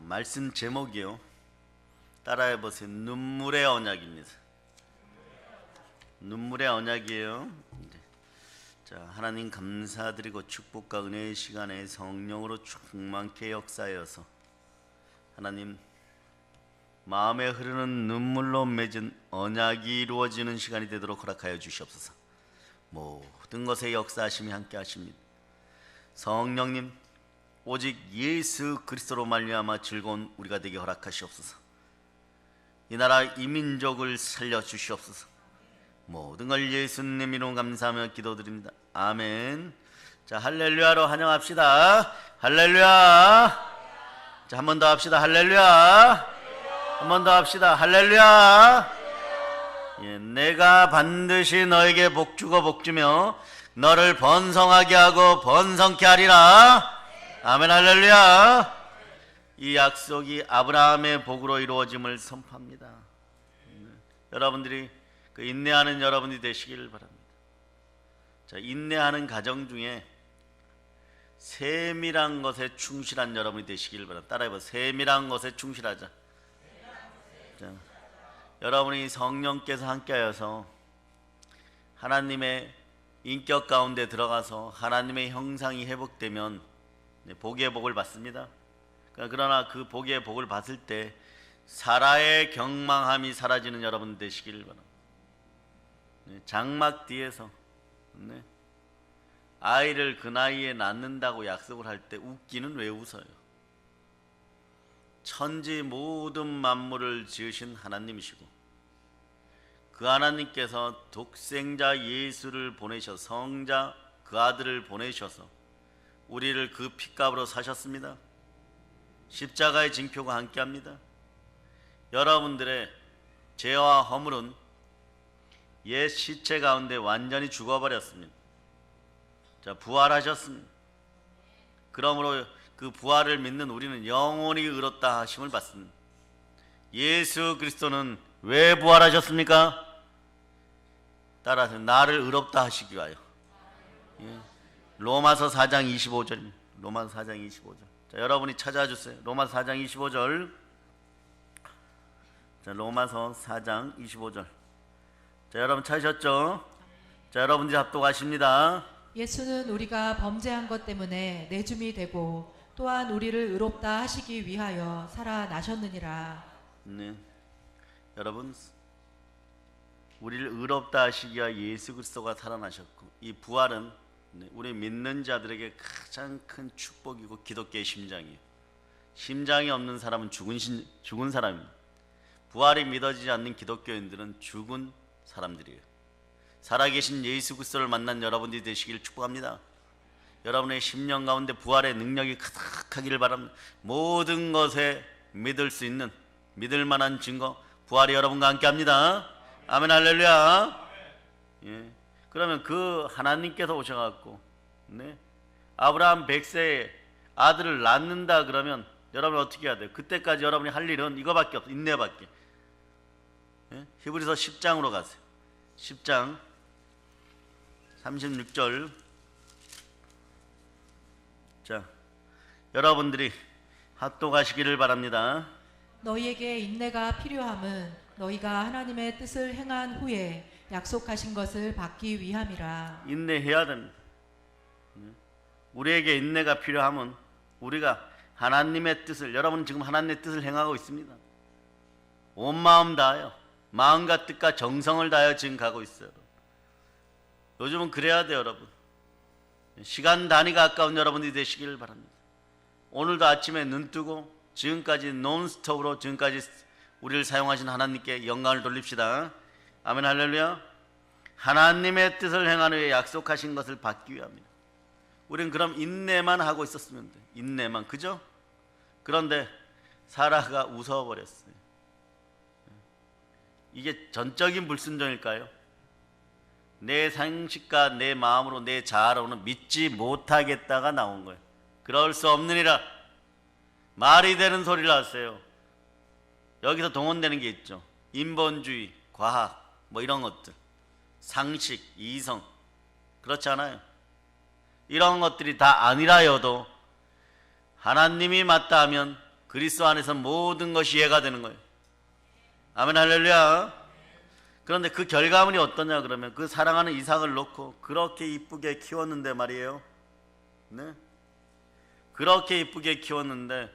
말씀 제목이요. 따라해 보세요. 눈물의 언약입니다. 눈물의 언약이에요. 자, 하나님 감사드리고 축복과 은혜의 시간에 성령으로 충만케 역사하여서 하나님 마음에 흐르는 눈물로 맺은 언약이 이루어지는 시간이 되도록 허락하여 주시옵소서. 모든 것에 역사하심이 함께 하십니다. 성령님, 오직 예수 그리스도로 말미암아 즐거운 우리가 되게 허락하시옵소서. 이 나라 이 민족을 살려주시옵소서. 모든 걸 예수님 이름 감사하며 기도드립니다. 아멘. 자, 할렐루야로 환영합시다. 할렐루야. 자, 한 번 더 합시다. 할렐루야. 한 번 더 합시다. 할렐루야. 예, 내가 반드시 너에게 복주고 복주며 너를 번성하게 하고 번성케 하리라. 아멘. 할렐루야. 이 약속이 아브라함의 복으로 이루어짐을 선포합니다. 여러분들이 그 인내하는 여러분이 되시기를 바랍니다. 자, 인내하는 가정 중에 세밀한 것에 충실한 여러분이 되시기를 바랍니다. 따라해봐. 세밀한 것에 충실하자. 자, 여러분이 성령께서 함께하여서 하나님의 인격 가운데 들어가서 하나님의 형상이 회복되면 복의 복을 받습니다. 그러나 그 복의 복을 받을 때 사라의 경망함이 사라지는 여러분 되시기를 바랍니다. 장막 뒤에서 아이를 그 나이에 낳는다고 약속을 할 때 웃기는 왜 웃어요? 천지 모든 만물을 지으신 하나님이시고 그 하나님께서 독생자 예수를 보내셔 성자 그 아들을 보내셔서 우리를 그 핏값으로 사셨습니다. 십자가의 징표가 함께합니다. 여러분들의 죄와 허물은 옛 시체 가운데 완전히 죽어버렸습니다. 자, 부활하셨습니다. 그러므로 그 부활을 믿는 우리는 영원히 의롭다 하심을 받습니다. 예수 그리스도는 왜 부활하셨습니까? 따라서 나를 의롭다 하시기 위하여. 예. 로마서 4장 25절입니다. 로마서 4장 25절. 자, 여러분이 찾아주세요. 로마서 4장 25절. 자, 로마서 4장 25절. 자, 여러분 찾으셨죠? 자, 여러분들이 합독하십니다. 예수는 우리가 범죄한 것 때문에 내줌이 되고 또한 우리를 의롭다 하시기 위하여 살아나셨느니라. 네. 여러분, 우리를 의롭다 하시기 위하여 예수 그리스도가 살아나셨고 이 부활은 우리 믿는 자들에게 가장 큰 축복이고 기독교의 심장이에요. 심장이 없는 사람은 죽은 사람입니다. 부활이 믿어지지 않는 기독교인들은 죽은 사람들이에요. 살아계신 예수 그리스도를 만난 여러분들이 되시길 축복합니다. 여러분의 심령 가운데 부활의 능력이 가득하기를 바랍니다. 모든 것에 믿을 수 있는 믿을 만한 증거 부활이 여러분과 함께합니다. 아멘. 할렐루야. 예. 그러면 그 하나님께서 오셔갖고 아브라함 100세에 아들을 낳는다 그러면 여러분 어떻게 해야 돼요? 그때까지 여러분이 할 일은 이거밖에 없어요. 인내밖에. 예? 히브리서 10장으로 가세요. 10장 36절. 자, 여러분들이 합독하시기를 바랍니다. 너희에게 인내가 필요함은 너희가 하나님의 뜻을 행한 후에 약속하신 것을 받기 위함이라. 인내해야 됩니다. 우리에게 인내가 필요하면 우리가 하나님의 뜻을, 여러분 지금 하나님의 뜻을 행하고 있습니다. 온 마음 다하여 마음과 뜻과 정성을 다하여 지금 가고 있어요. 요즘은 그래야 돼요, 여러분. 시간 단위가 아까운 여러분들이 되시기를 바랍니다. 오늘도 아침에 눈 뜨고 지금까지 논스톱으로 지금까지 우리를 사용하신 하나님께 영광을 돌립시다. 아멘. 할렐루야. 하나님의 뜻을 행하는 후에 약속하신 것을 받기 위함입니다. 우리는 그럼 인내만 하고 있었으면 돼. 인내만, 그죠? 그런데 사라가 웃어버렸어요. 이게 전적인 불순종일까요? 내 상식과 내 마음으로 내 자아로는 믿지 못하겠다가 나온 거예요. 그럴 수 없느니라. 말이 되는 소리를 하세요. 여기서 동원되는 게 있죠. 인본주의, 과학, 뭐 이런 것들, 상식, 이성, 그렇지 않아요? 이런 것들이 다 아니라여도 하나님이 맞다 하면 그리스도 안에서 모든 것이 이해가 되는 거예요. 아멘 할렐루야. 그런데 그 결과물이 어떠냐 그러면 그 사랑하는 이삭을 놓고 그렇게 이쁘게 키웠는데 말이에요. 네? 그렇게 이쁘게 키웠는데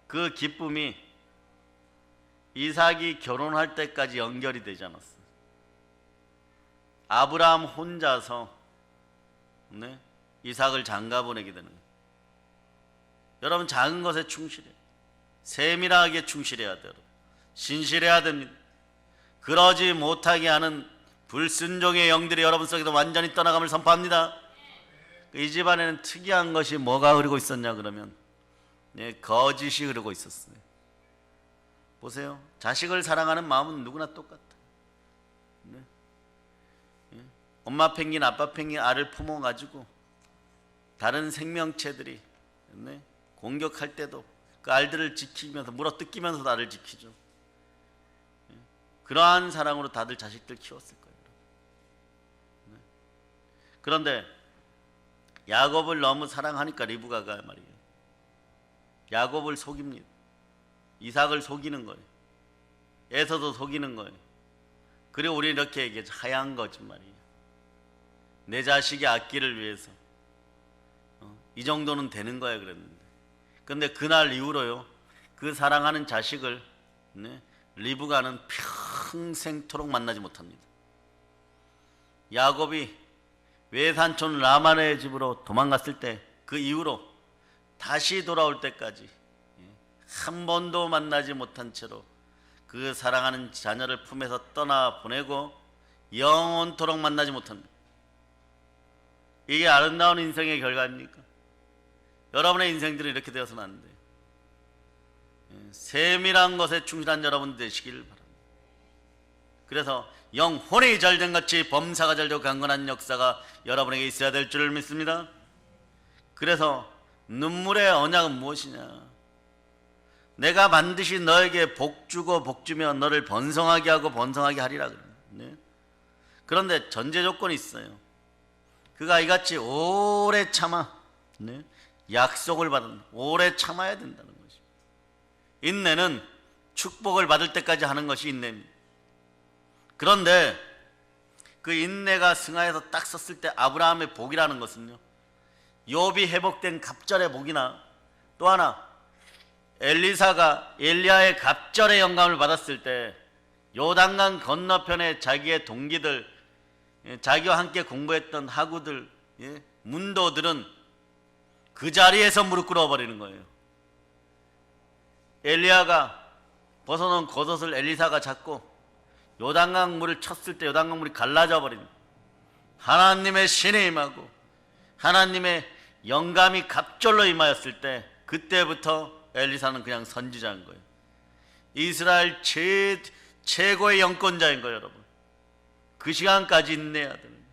그 기쁨이 이삭이 결혼할 때까지 연결이 되지 않았어요. 아브라함 혼자서 네? 이삭을 장가 보내게 되는 거예요. 여러분 작은 것에 충실해요. 세밀하게 충실해야 돼요. 신실해야 됩니다. 그러지 못하게 하는 불순종의 영들이 여러분 속에도 완전히 떠나감을 선포합니다. 이 집안에는 특이한 것이 뭐가 흐르고 있었냐 그러면 네, 거짓이 흐르고 있었어요. 보세요. 자식을 사랑하는 마음은 누구나 똑같아. 네. 엄마 펭귄, 아빠 펭귄 알을 품어가지고 다른 생명체들이 네, 공격할 때도 그 알들을 지키면서 물어뜯기면서도 알을 지키죠. 그러한 사랑으로 다들 자식들 키웠을 거예요. 네. 그런데 야곱을 너무 사랑하니까 리브가가 말이에요. 야곱을 속입니다. 이삭을 속이는 거예요. 에서도 속이는 거예요. 그리고 우리 이렇게 얘기하죠. 하얀 거짓말이에요. 내 자식의 앞길을 위해서 이 정도는 되는 거야 그랬는데 근데 그날 이후로요 그 사랑하는 자식을 네, 리브가는 평생토록 만나지 못합니다. 야곱이 외산촌 라반의 집으로 도망갔을 때 그 이후로 다시 돌아올 때까지 한 번도 만나지 못한 채로 그 사랑하는 자녀를 품에서 떠나보내고 영원토록 만나지 못합니다. 이게 아름다운 인생의 결과입니까? 여러분의 인생들은 이렇게 되어서는 안 돼요. 세밀한 것에 충실한 여러분 되시길 바랍니다. 그래서 영혼이 잘된 같이 범사가 잘되고 강건한 역사가 여러분에게 있어야 될 줄을 믿습니다. 그래서 눈물의 언약은 무엇이냐? 내가 반드시 너에게 복주고 복주며 너를 번성하게 하고 번성하게 하리라 그래요. 네? 그런데 전제 조건이 있어요. 그가 이같이 오래 참아 네? 약속을 받은 오래 참아야 된다는 것입니다. 인내는 축복을 받을 때까지 하는 것이 인내입니다. 그런데 그 인내가 승하에서 딱 섰을 때 아브라함의 복이라는 것은요 욥이 회복된 갑절의 복이나 또 하나 엘리사가 엘리야의 갑절의 영감을 받았을 때 요단강 건너편에 자기의 동기들 자기와 함께 공부했던 하구들 문도들은 그 자리에서 무릎 꿇어버리는 거예요. 엘리야가 벗어놓은 겉옷을 엘리사가 잡고 요단강 물을 쳤을 때 요단강 물이 갈라져 버린 하나님의 신이 임하고 하나님의 영감이 갑절로 임하였을 때 그때부터 엘리사는 그냥 선지자인 거예요. 이스라엘 최고의 영권자인 거예요. 여러분 그 시간까지 인내해야 되는 거예요.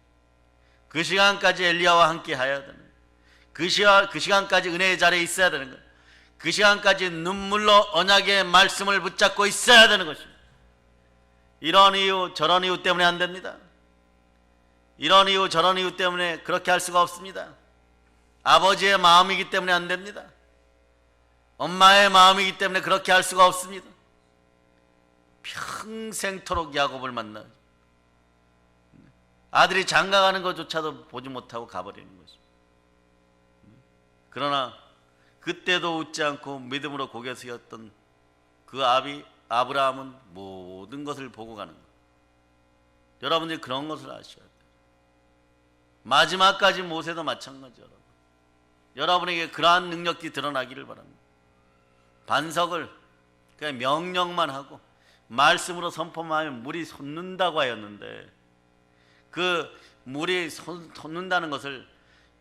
그 시간까지 엘리야와 함께 해야 되는 거예요. 그 시간까지 은혜의 자리에 있어야 되는 거예요. 그 시간까지 눈물로 언약의 말씀을 붙잡고 있어야 되는 것입니다. 이런 이유 저런 이유 때문에 안 됩니다. 이런 이유 저런 이유 때문에 그렇게 할 수가 없습니다. 아버지의 마음이기 때문에 안 됩니다. 엄마의 마음이기 때문에 그렇게 할 수가 없습니다. 평생토록 야곱을 만나 아들이 장가가는 것조차도 보지 못하고 가버리는 것입니다. 그러나 그때도 웃지 않고 믿음으로 고개 숙였던 그 아비 아브라함은 모든 것을 보고 가는 거예요. 여러분들이 그런 것을 아셔야 돼요. 마지막까지 모세도 마찬가지예요. 여러분에게 그러한 능력이 드러나기를 바랍니다. 반석을 그냥 명령만 하고 말씀으로 선포만 하면 물이 솟는다고 하였는데 그 물이 솟는다는 것을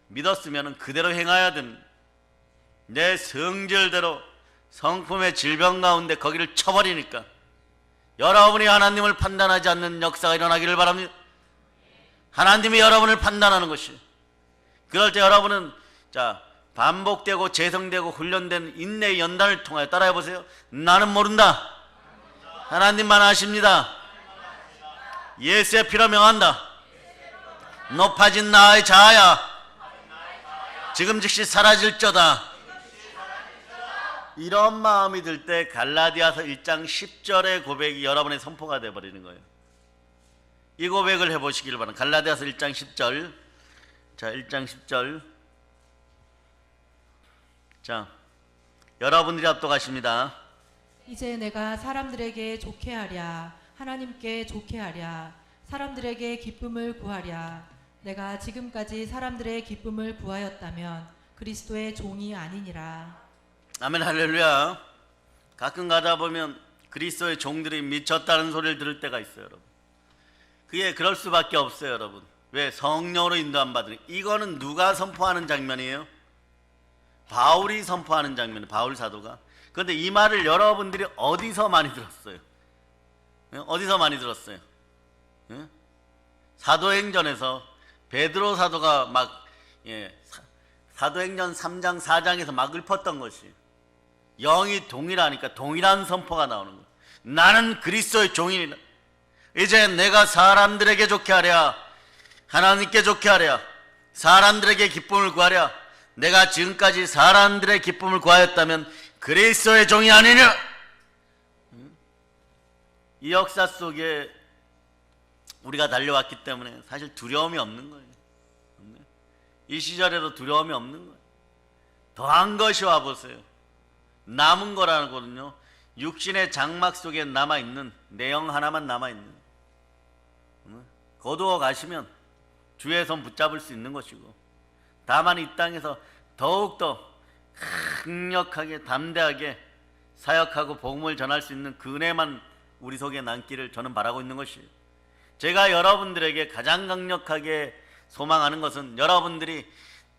믿었으면 그대로 행해야 됩니다. 내 성질대로 성품의 질병 가운데 거기를 쳐버리니까 여러분이 하나님을 판단하지 않는 역사가 일어나기를 바랍니다. 하나님이 여러분을 판단하는 것이 그럴 때 여러분은 자 반복되고 재성되고 훈련된 인내의 연단을 통하여 따라해 보세요. 나는 모른다. 하나님만 아십니다. 예수의 피로 명한다. 높아진 나의 자아야 지금 즉시 사라질저다. 이런 마음이 들 때 갈라디아서 1장 10절의 고백이 여러분의 선포가 되어버리는 거예요. 이 고백을 해보시길 바랍니다. 갈라디아서 1장 10절. 자, 1장 10절. 자, 여러분들이 압독하십니다. 이제 내가 사람들에게 좋게 하랴 하나님께 좋게 하랴 사람들에게 기쁨을 구하랴 내가 지금까지 사람들의 기쁨을 구하였다면 그리스도의 종이 아니니라. 아멘 할렐루야. 가끔 가다 보면 그리스도의 종들이 미쳤다는 소리를 들을 때가 있어요, 여러분. 그게 그럴 수밖에 없어요, 여러분. 왜? 성령으로 인도함 받으니. 이거는 누가 선포하는 장면이에요? 바울이 선포하는 장면이에요. 바울 사도가. 그런데 이 말을 여러분들이 어디서 많이 들었어요? 어디서 많이 들었어요? 사도행전에서 베드로 사도가 막 사도행전 3장 4장에서 막 읊었던 것이 영이 동일하니까 동일한 선포가 나오는 거예요. 나는 그리스도의 종이니라. 이제 내가 사람들에게 좋게 하랴 하나님께 좋게 하랴 사람들에게 기쁨을 구하랴 내가 지금까지 사람들의 기쁨을 구하였다면 그리스도의 종이 아니냐. 이 역사 속에 우리가 달려왔기 때문에 사실 두려움이 없는 거예요. 이 시절에도 두려움이 없는 거예요. 더한 것이 와보세요. 남은 거라거든요. 육신의 장막 속에 남아있는 내영 하나만 남아있는 거두어 가시면 주의 손 붙잡을 수 있는 것이고 다만 이 땅에서 더욱더 강력하게 담대하게 사역하고 복음을 전할 수 있는 그 은혜만 우리 속에 남기를 저는 바라고 있는 것이에요. 제가 여러분들에게 가장 강력하게 소망하는 것은 여러분들이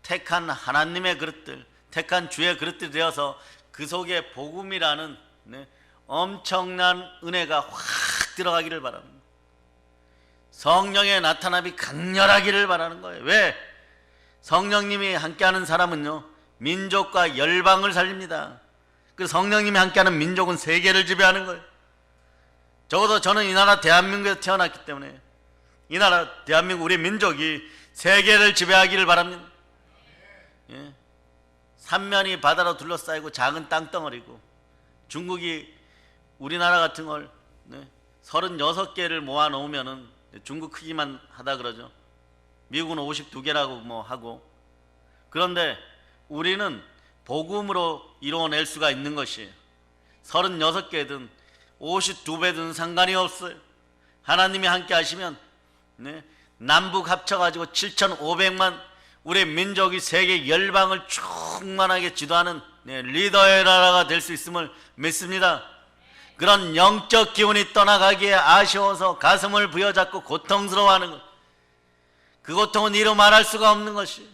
택한 하나님의 그릇들, 택한 주의 그릇들이 되어서 그 속에 복음이라는 엄청난 은혜가 확 들어가기를 바랍니다. 성령의 나타남이 강렬하기를 바라는 거예요. 왜? 성령님이 함께하는 사람은요 민족과 열방을 살립니다. 그 성령님이 함께하는 민족은 세계를 지배하는 거예요. 적어도 저는 이 나라 대한민국에서 태어났기 때문에 이 나라 대한민국 우리 민족이 세계를 지배하기를 바랍니다. 예. 삼면이 바다로 둘러싸이고 작은 땅덩어리고 중국이 우리나라 같은 걸 36개를 모아놓으면은 중국 크기만 하다 그러죠. 미국은 52개라고 뭐 하고. 그런데 우리는 복음으로 이루어낼 수가 있는 것이에요. 36개든 52배든 상관이 없어요. 하나님이 함께 하시면 남북 합쳐가지고 7,500만 우리 민족이 세계 열방을 충만하게 지도하는 리더의 나라가 될 수 있음을 믿습니다. 그런 영적 기운이 떠나가기에 아쉬워서 가슴을 부여잡고 고통스러워하는 것, 그 고통은 이루 말할 수가 없는 것이.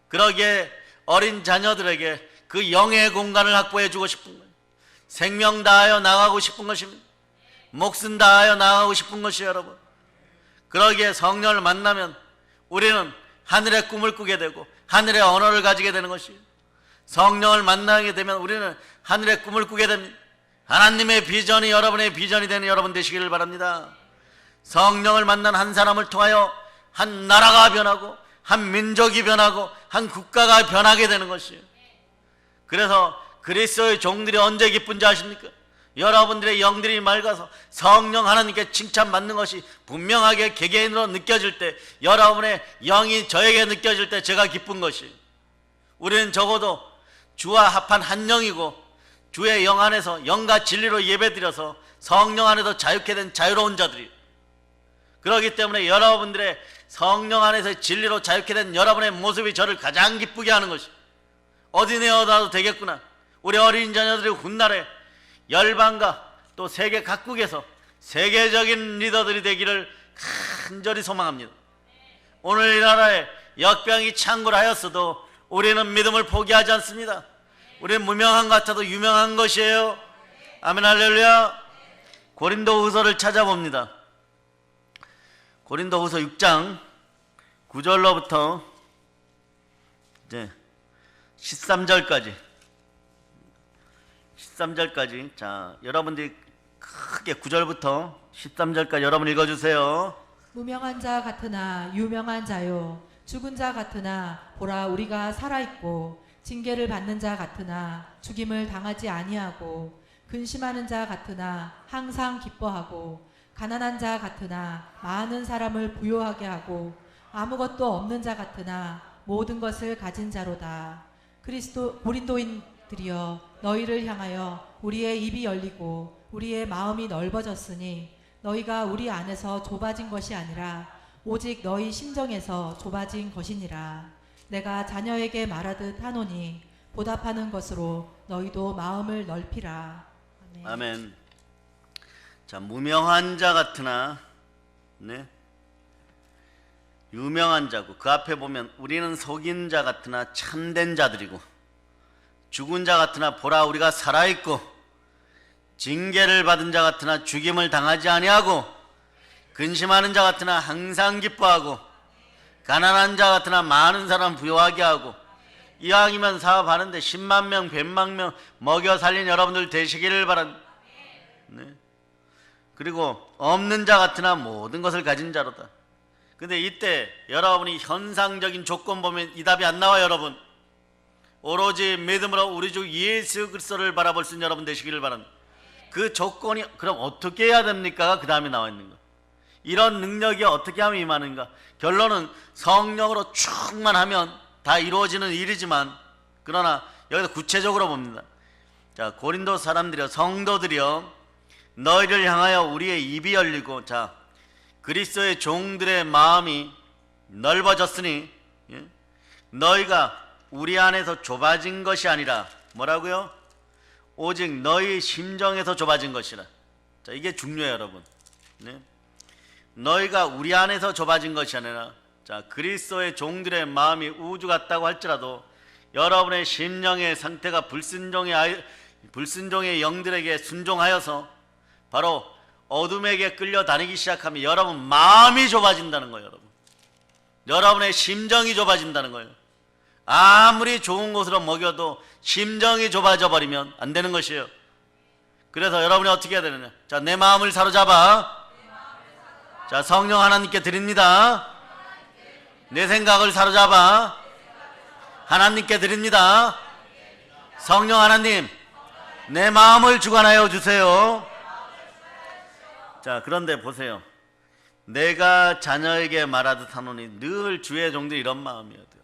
그러기에 어린 자녀들에게 그 영의 공간을 확보해 주고 싶은 거예요. 생명 다하여 나가고 싶은 것입니다. 목숨 다하여 나가고 싶은 것이에요, 여러분. 그러기에 성령을 만나면 우리는 하늘의 꿈을 꾸게 되고 하늘의 언어를 가지게 되는 것이에요. 성령을 만나게 되면 우리는 하늘의 꿈을 꾸게 됩니다. 하나님의 비전이 여러분의 비전이 되는 여러분 되시기를 바랍니다. 성령을 만난 한 사람을 통하여 한 나라가 변하고 한 민족이 변하고 한 국가가 변하게 되는 것이에요. 그래서 그리스도의 종들이 언제 기쁜지 아십니까? 여러분들의 영들이 맑아서 성령 하나님께 칭찬받는 것이 분명하게 개개인으로 느껴질 때, 여러분의 영이 저에게 느껴질 때 제가 기쁜 것이. 우리는 적어도 주와 합한 한 영이고 주의 영 안에서 영과 진리로 예배드려서 성령 안에서 자유케 된 자유로운 자들이. 그렇기 때문에 여러분들의 성령 안에서 진리로 자유케 된 여러분의 모습이 저를 가장 기쁘게 하는 것이. 어디 내어놔도 되겠구나. 우리 어린 자녀들이 훗날에 열방과 또 세계 각국에서 세계적인 리더들이 되기를 간절히 소망합니다. 오늘 이 나라에 역병이 창궐하였어도 우리는 믿음을 포기하지 않습니다. 우리는 무명한 것 같아도 유명한 것이에요. 아멘 할렐루야. 고린도후서를 찾아봅니다. 고린도후서 6장 9절로부터 이제 13절까지 자, 여러분들이 크게 9절부터 13절까지 여러분 읽어주세요. 무명한 자 같으나 유명한 자요 죽은 자 같으나 보라 우리가 살아있고 징계를 받는 자 같으나 죽임을 당하지 아니하고 근심하는 자 같으나 항상 기뻐하고 가난한 자 같으나 많은 사람을 부요하게 하고 아무것도 없는 자 같으나 모든 것을 가진 자로다. 고린도인들이여 너희를 향하여 우리의 입이 열리고 우리의 마음이 넓어졌으니 너희가 우리 안에서 좁아진 것이 아니라 오직 너희 심정에서 좁아진 것이니라. 내가 자녀에게 말하듯 하노니 보답하는 것으로 너희도 마음을 넓히라. 아멘. 아멘. 자, 무명한 자 같으나 네. 유명한 자고 그 앞에 보면 우리는 속인 자 같으나 참된 자들이고 죽은 자 같으나 보라 우리가 살아있고 징계를 받은 자 같으나 죽임을 당하지 아니하고 근심하는 자 같으나 항상 기뻐하고 가난한 자 같으나 많은 사람 부요하게 하고 이왕이면 사업하는데 10만 명 100만 명 먹여 살린 여러분들 되시기를 바랍니다. 네. 그리고 없는 자 같으나 모든 것을 가진 자로다. 근데 이때 여러분이 현상적인 조건 보면 이 답이 안 나와요. 여러분 오로지 믿음으로 우리 주 예수 그리스도를 바라볼 수 있는 여러분 되시기를 바랍니다. 그 조건이 그럼 어떻게 해야 됩니까? 그 다음에 나와 있는 거. 이런 능력이 어떻게 하면 임하는가? 결론은 성령으로 충만하면 다 이루어지는 일이지만 그러나 여기서 구체적으로 봅니다. 자, 고린도 사람들이여 성도들이여 너희를 향하여 우리의 입이 열리고 자 그리스도의 종들의 마음이 넓어졌으니 예? 너희가 우리 안에서 좁아진 것이 아니라 뭐라고요? 오직 너희 심정에서 좁아진 것이라. 자, 이게 중요해요, 여러분. 네? 너희가 우리 안에서 좁아진 것이 아니라 자 그리스도의 종들의 마음이 우주 같다고 할지라도 여러분의 심령의 상태가 불순종의 영들에게 순종하여서 바로 어둠에게 끌려다니기 시작하면 여러분 마음이 좁아진다는 거예요. 여러분의 심정이 좁아진다는 거예요. 아무리 좋은 곳으로 먹여도 심정이 좁아져 버리면 안 되는 것이에요. 그래서 여러분이 어떻게 해야 되느냐? 자, 내 마음을 사로잡아. 자, 성령 하나님께 드립니다. 내 생각을 사로잡아 하나님께 드립니다. 성령 하나님, 내 마음을 주관하여 주세요. 자, 그런데 보세요. 내가 자녀에게 말하듯 하노니 늘 주의 종들이 이런 마음이어야 돼요.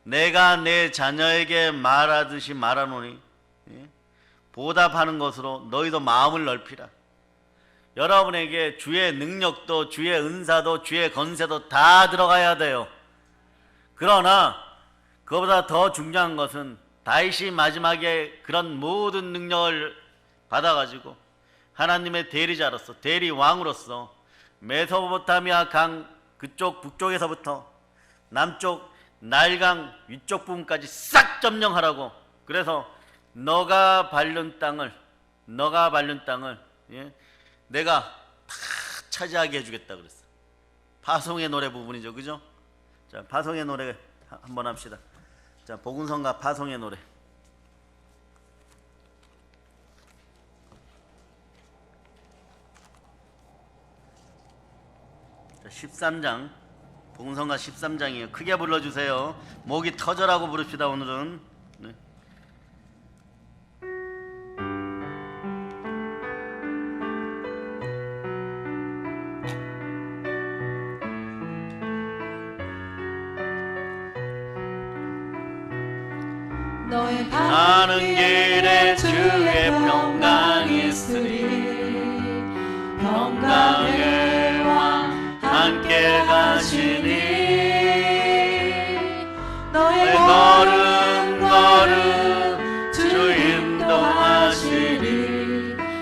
내가 내 자녀에게 말하듯이 말하노니 보답하는 것으로 너희도 마음을 넓히라. 여러분에게 주의 능력도 주의 은사도 주의 건세도 다 들어가야 돼요. 그러나 그보다 더 중요한 것은 다윗이 마지막에 그런 모든 능력을 받아가지고 하나님의 대리자로서 대리왕으로서 메소포타미아 강 그쪽 북쪽에서부터 남쪽 나일강 위쪽 부분까지 싹 점령하라고. 그래서 너가 밟는 땅을 내가 다 차지하게 해주겠다 그랬어. 파송의 노래 부분이죠, 그죠? 자, 파송의 노래 한번 합시다. 자, 복음성가 파송의 노래. 자, 13장 복음성가 13장이에요. 크게 불러주세요. 목이 터져라고 부릅시다. 오늘은 네. 너의 가는 길에 주의 평강이 있으리. 평강의 왕 함께 가시니 너의 걸음 주 인도하시리.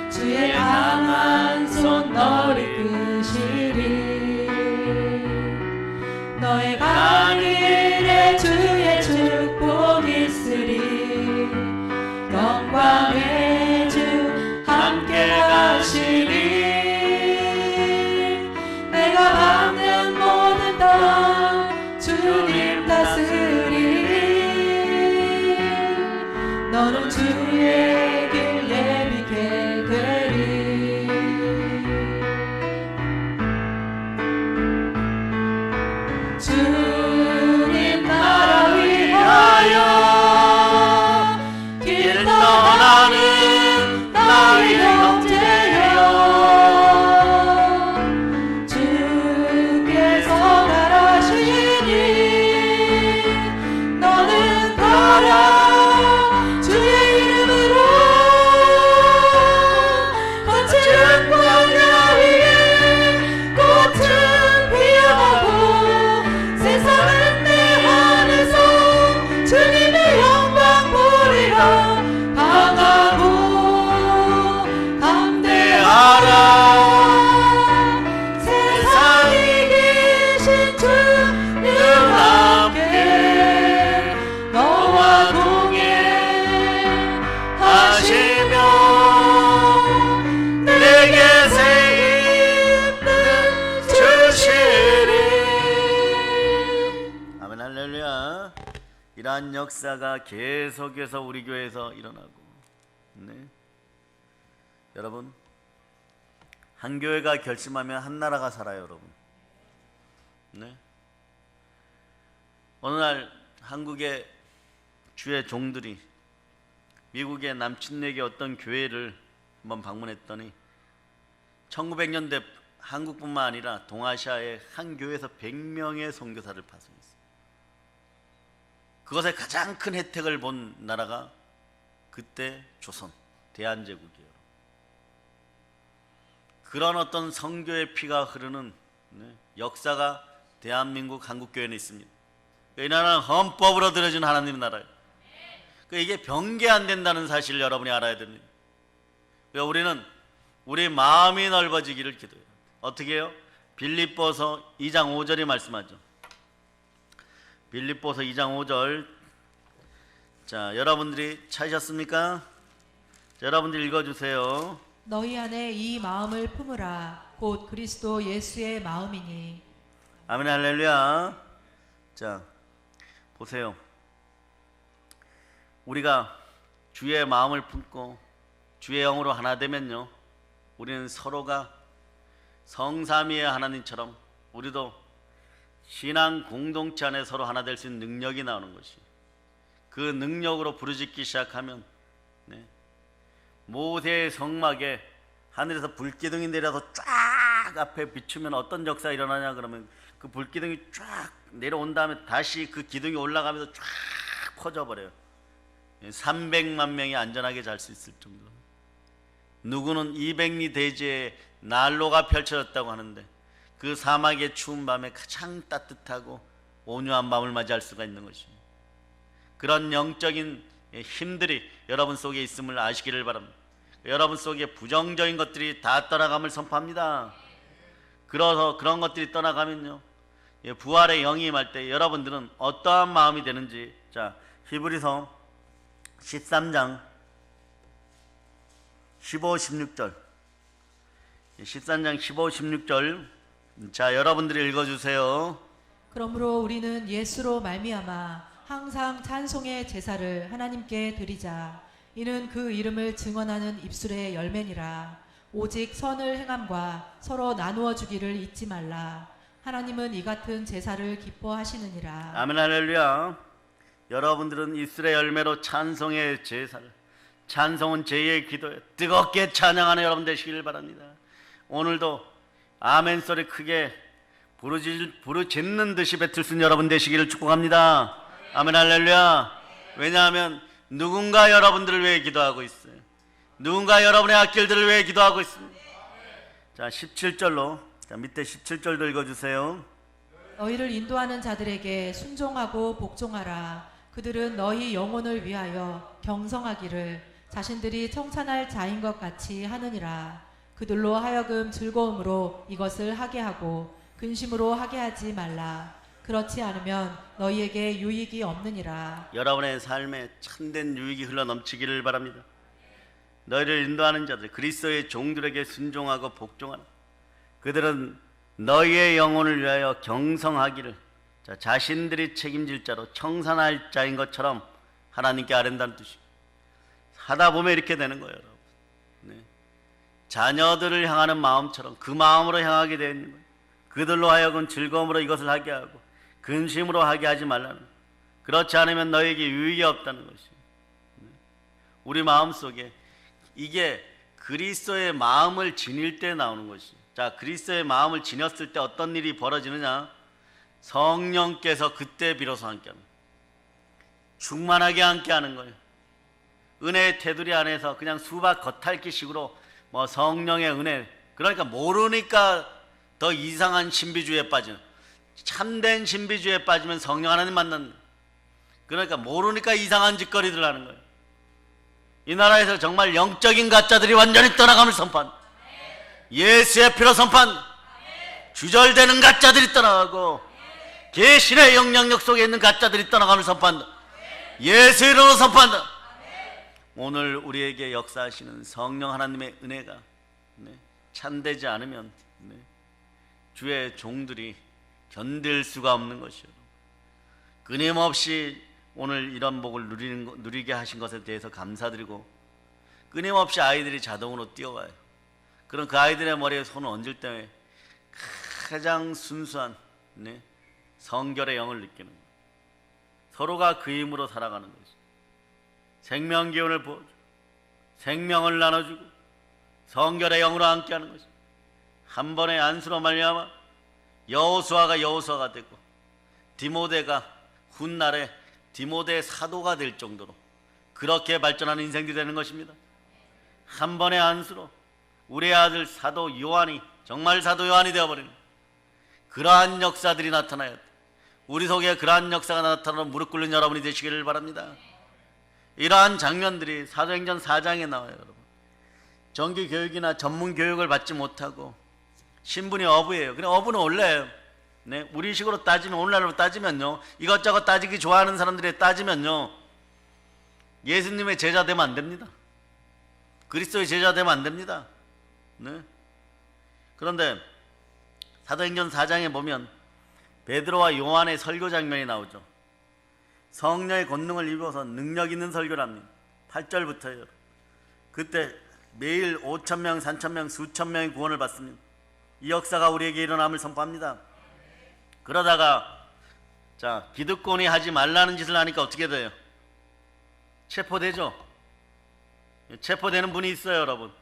주의 강한 손 너를 이끄시리. 너의 가는 길에 주의 축복 있으리. 영광의 주 함께 가시리. 내가 받는 모든 땅 주님 다스리리. 너는 주의 길 예비케 되리. 주님 나라 위하여 하라 주의 이름으로 거친 광야 위에 꽃은 피어나고 세상은 내 안에서 주님의 영광 보리라 강하고 강대하라 세상에 계신 주님 함께 너와 동행하시며 내게 새 힘을 주시리. 아멘 할렐루야. 이러한 역사가 계속해서 우리 교회에서 일어나고, 네. 여러분, 한 교회가 결심하면 한 나라가 살아요, 여러분. 네. 어느 날 한국의 주의 종들이 미국의 남친네게 어떤 교회를 한번 방문했더니 1900년대 한국뿐만 아니라 동아시아의 한 교회에서 100명의 선교사를 파송했어요. 그것에 가장 큰 혜택을 본 나라가 그때 조선, 대한제국이에요. 그런 어떤 선교의 피가 흐르는, 네, 역사가 대한민국 한국교회는 있습니다. 이 나라는 헌법으로 들어진 하나님 나라예요. 이게 변개 안 된다는 사실을 여러분이 알아야 됩니다. 우리는 우리 마음이 넓어지기를 기도해요. 어떻게 해요? 빌립보서 2장 5절이 말씀하죠. 빌립보서 2장 5절. 자, 여러분들이 찾으셨습니까? 자, 여러분들 읽어주세요. 너희 안에 이 마음을 품으라 곧 그리스도 예수의 마음이니. 아멘 할렐루야. 자, 보세요. 우리가 주의 마음을 품고 주의 영으로 하나 되면요, 우리는 서로가 성삼위의 하나님처럼 우리도 신앙 공동체 안에 서로 하나 될 수 있는 능력이 나오는 것이, 그 능력으로 부르짖기 시작하면, 네, 모세의 성막에 하늘에서 불기둥이 내려서 쫙 앞에 비추면 어떤 역사가 일어나냐 그러면 그 불기둥이 쫙 내려온 다음에 다시 그 기둥이 올라가면서 쫙 퍼져버려요. 300만 명이 안전하게 잘 수 있을 정도로. 누구는 200리 대지에 난로가 펼쳐졌다고 하는데 그 사막의 추운 밤에 가장 따뜻하고 온유한 밤을 맞이할 수가 있는 것입니다. 그런 영적인 힘들이 여러분 속에 있음을 아시기를 바랍니다. 여러분 속에 부정적인 것들이 다 떠나감을 선포합니다. 그래서 그런 것들이 떠나가면요, 부활의 영이 임할 때 여러분들은 어떠한 마음이 되는지, 자, 히브리서 13장 15, 16절 13장 15, 16절 자, 여러분들이 읽어주세요. 그러므로 우리는 예수로 말미암아 항상 찬송의 제사를 하나님께 드리자. 이는 그 이름을 증언하는 입술의 열매니라. 오직 선을 행함과 서로 나누어 주기를 잊지 말라. 하나님은 이 같은 제사를 기뻐하시느니라. 아멘 할렐루야. 여러분들은 입술의 열매로 찬송의 제사를, 찬송은 제2의 기도에 뜨겁게 찬양하는 여러분 되시길 바랍니다. 오늘도 아멘 소리 크게 부르짖는 듯이 뱉을 수 있는 여러분 되시기를 축복합니다. 아멘 할렐루야. 왜냐하면 누군가 여러분들을 위해 기도하고 있어요. 누군가 여러분의 앞길들을 위해 기도하고 있습니다. 자, 17절로, 자, 밑에 17절도 읽어주세요. 너희를 인도하는 자들에게 순종하고 복종하라. 그들은 너희 영혼을 위하여 경성하기를 자신들이 청산할 자인 것 같이 하느니라. 그들로 하여금 즐거움으로 이것을 하게 하고 근심으로 하게 하지 말라. 그렇지 않으면 너희에게 유익이 없느니라. 여러분의 삶에 참된 유익이 흘러넘치기를 바랍니다. 너희를 인도하는 자들, 그리스도의 종들에게 순종하고 복종하라. 그들은 너희의 영혼을 위하여 경성하기를, 자, 자신들이 책임질 자로 청산할 자인 것처럼 하나님께 아뢰는다는 뜻이에요. 하다 보면 이렇게 되는 거예요, 여러분. 네. 자녀들을 향하는 마음처럼 그 마음으로 향하게 되어 있는 거예요. 그들로 하여금 즐거움으로 이것을 하게 하고 근심으로 하게 하지 말라는 거예요. 그렇지 않으면 너에게 유익이 없다는 것이에요. 네. 우리 마음속에 이게 그리스도의 마음을 지닐 때 나오는 것이에요. 자, 그리스도의 마음을 지녔을 때 어떤 일이 벌어지느냐? 성령께서 그때 비로소 함께합니다. 충만하게 함께 하는 거예요. 은혜의 테두리 안에서 그냥 수박 겉핥기식으로 뭐 성령의 은혜, 그러니까 모르니까 더 이상한 신비주의에 빠지는, 참된 신비주의에 빠지면 성령 하나님 만나는, 그러니까 모르니까 이상한 짓거리들 하는 거예요. 이 나라에서 정말 영적인 가짜들이 완전히 떠나감을 선포한, 예수의 피로 선포한, 주절되는 가짜들이 떠나가고 계신의 영향력 속에 있는 가짜들이 떠나감을 선포한다. 예수의 이름으로 선포한다. 오늘 우리에게 역사하시는 성령 하나님의 은혜가 참되지 않으면 주의 종들이 견딜 수가 없는 것이요. 끊임없이 오늘 이런 복을 누리게 하신 것에 대해서 감사드리고, 끊임없이 아이들이 자동으로 뛰어와요. 그럼 그 아이들의 머리에 손을 얹을 때 가장 순수한 성결의 영을 느끼는 거예요. 서로가 그 힘으로 살아가는 거죠. 생명 기운을 부어주고 생명을 나눠주고 성결의 영으로 함께하는 것이죠. 한 번의 안수로 말미암아 여호수아가 여호수아가 됐고, 디모데가 훗날에 디모데의 사도가 될 정도로 그렇게 발전하는 인생들이 되는 것입니다. 한 번의 안수로 우리의 아들 사도 요한이 정말 사도 요한이 되어버리는, 그러한 역사들이 나타나야 돼. 우리 속에 그러한 역사가 나타나서 무릎 꿇는 여러분이 되시기를 바랍니다. 이러한 장면들이 사도행전 4장에 나와요. 여러분, 정규 교육이나 전문 교육을 받지 못하고 신분이 어부예요. 그냥 어부는 원래 우리식으로 따지면, 오늘날로 따지면요, 이것저것 따지기 좋아하는 사람들이 따지면요, 예수님의 제자 되면 안 됩니다. 그리스도의 제자 되면 안 됩니다. 그런데 사도행전 4장에 보면 베드로와 요한의 설교 장면이 나오죠. 성령의 권능을 입어서 능력 있는 설교를 합니다. 8절부터요. 그때 매일 5,000명, 3,000명, 수천 명의 구원을 받습니다. 이 역사가 우리에게 일어남을 선포합니다. 그러다가 기득권이 하지 말라는 짓을 하니까 어떻게 돼요? 체포되죠. 체포되는 분이 있어요, 여러분.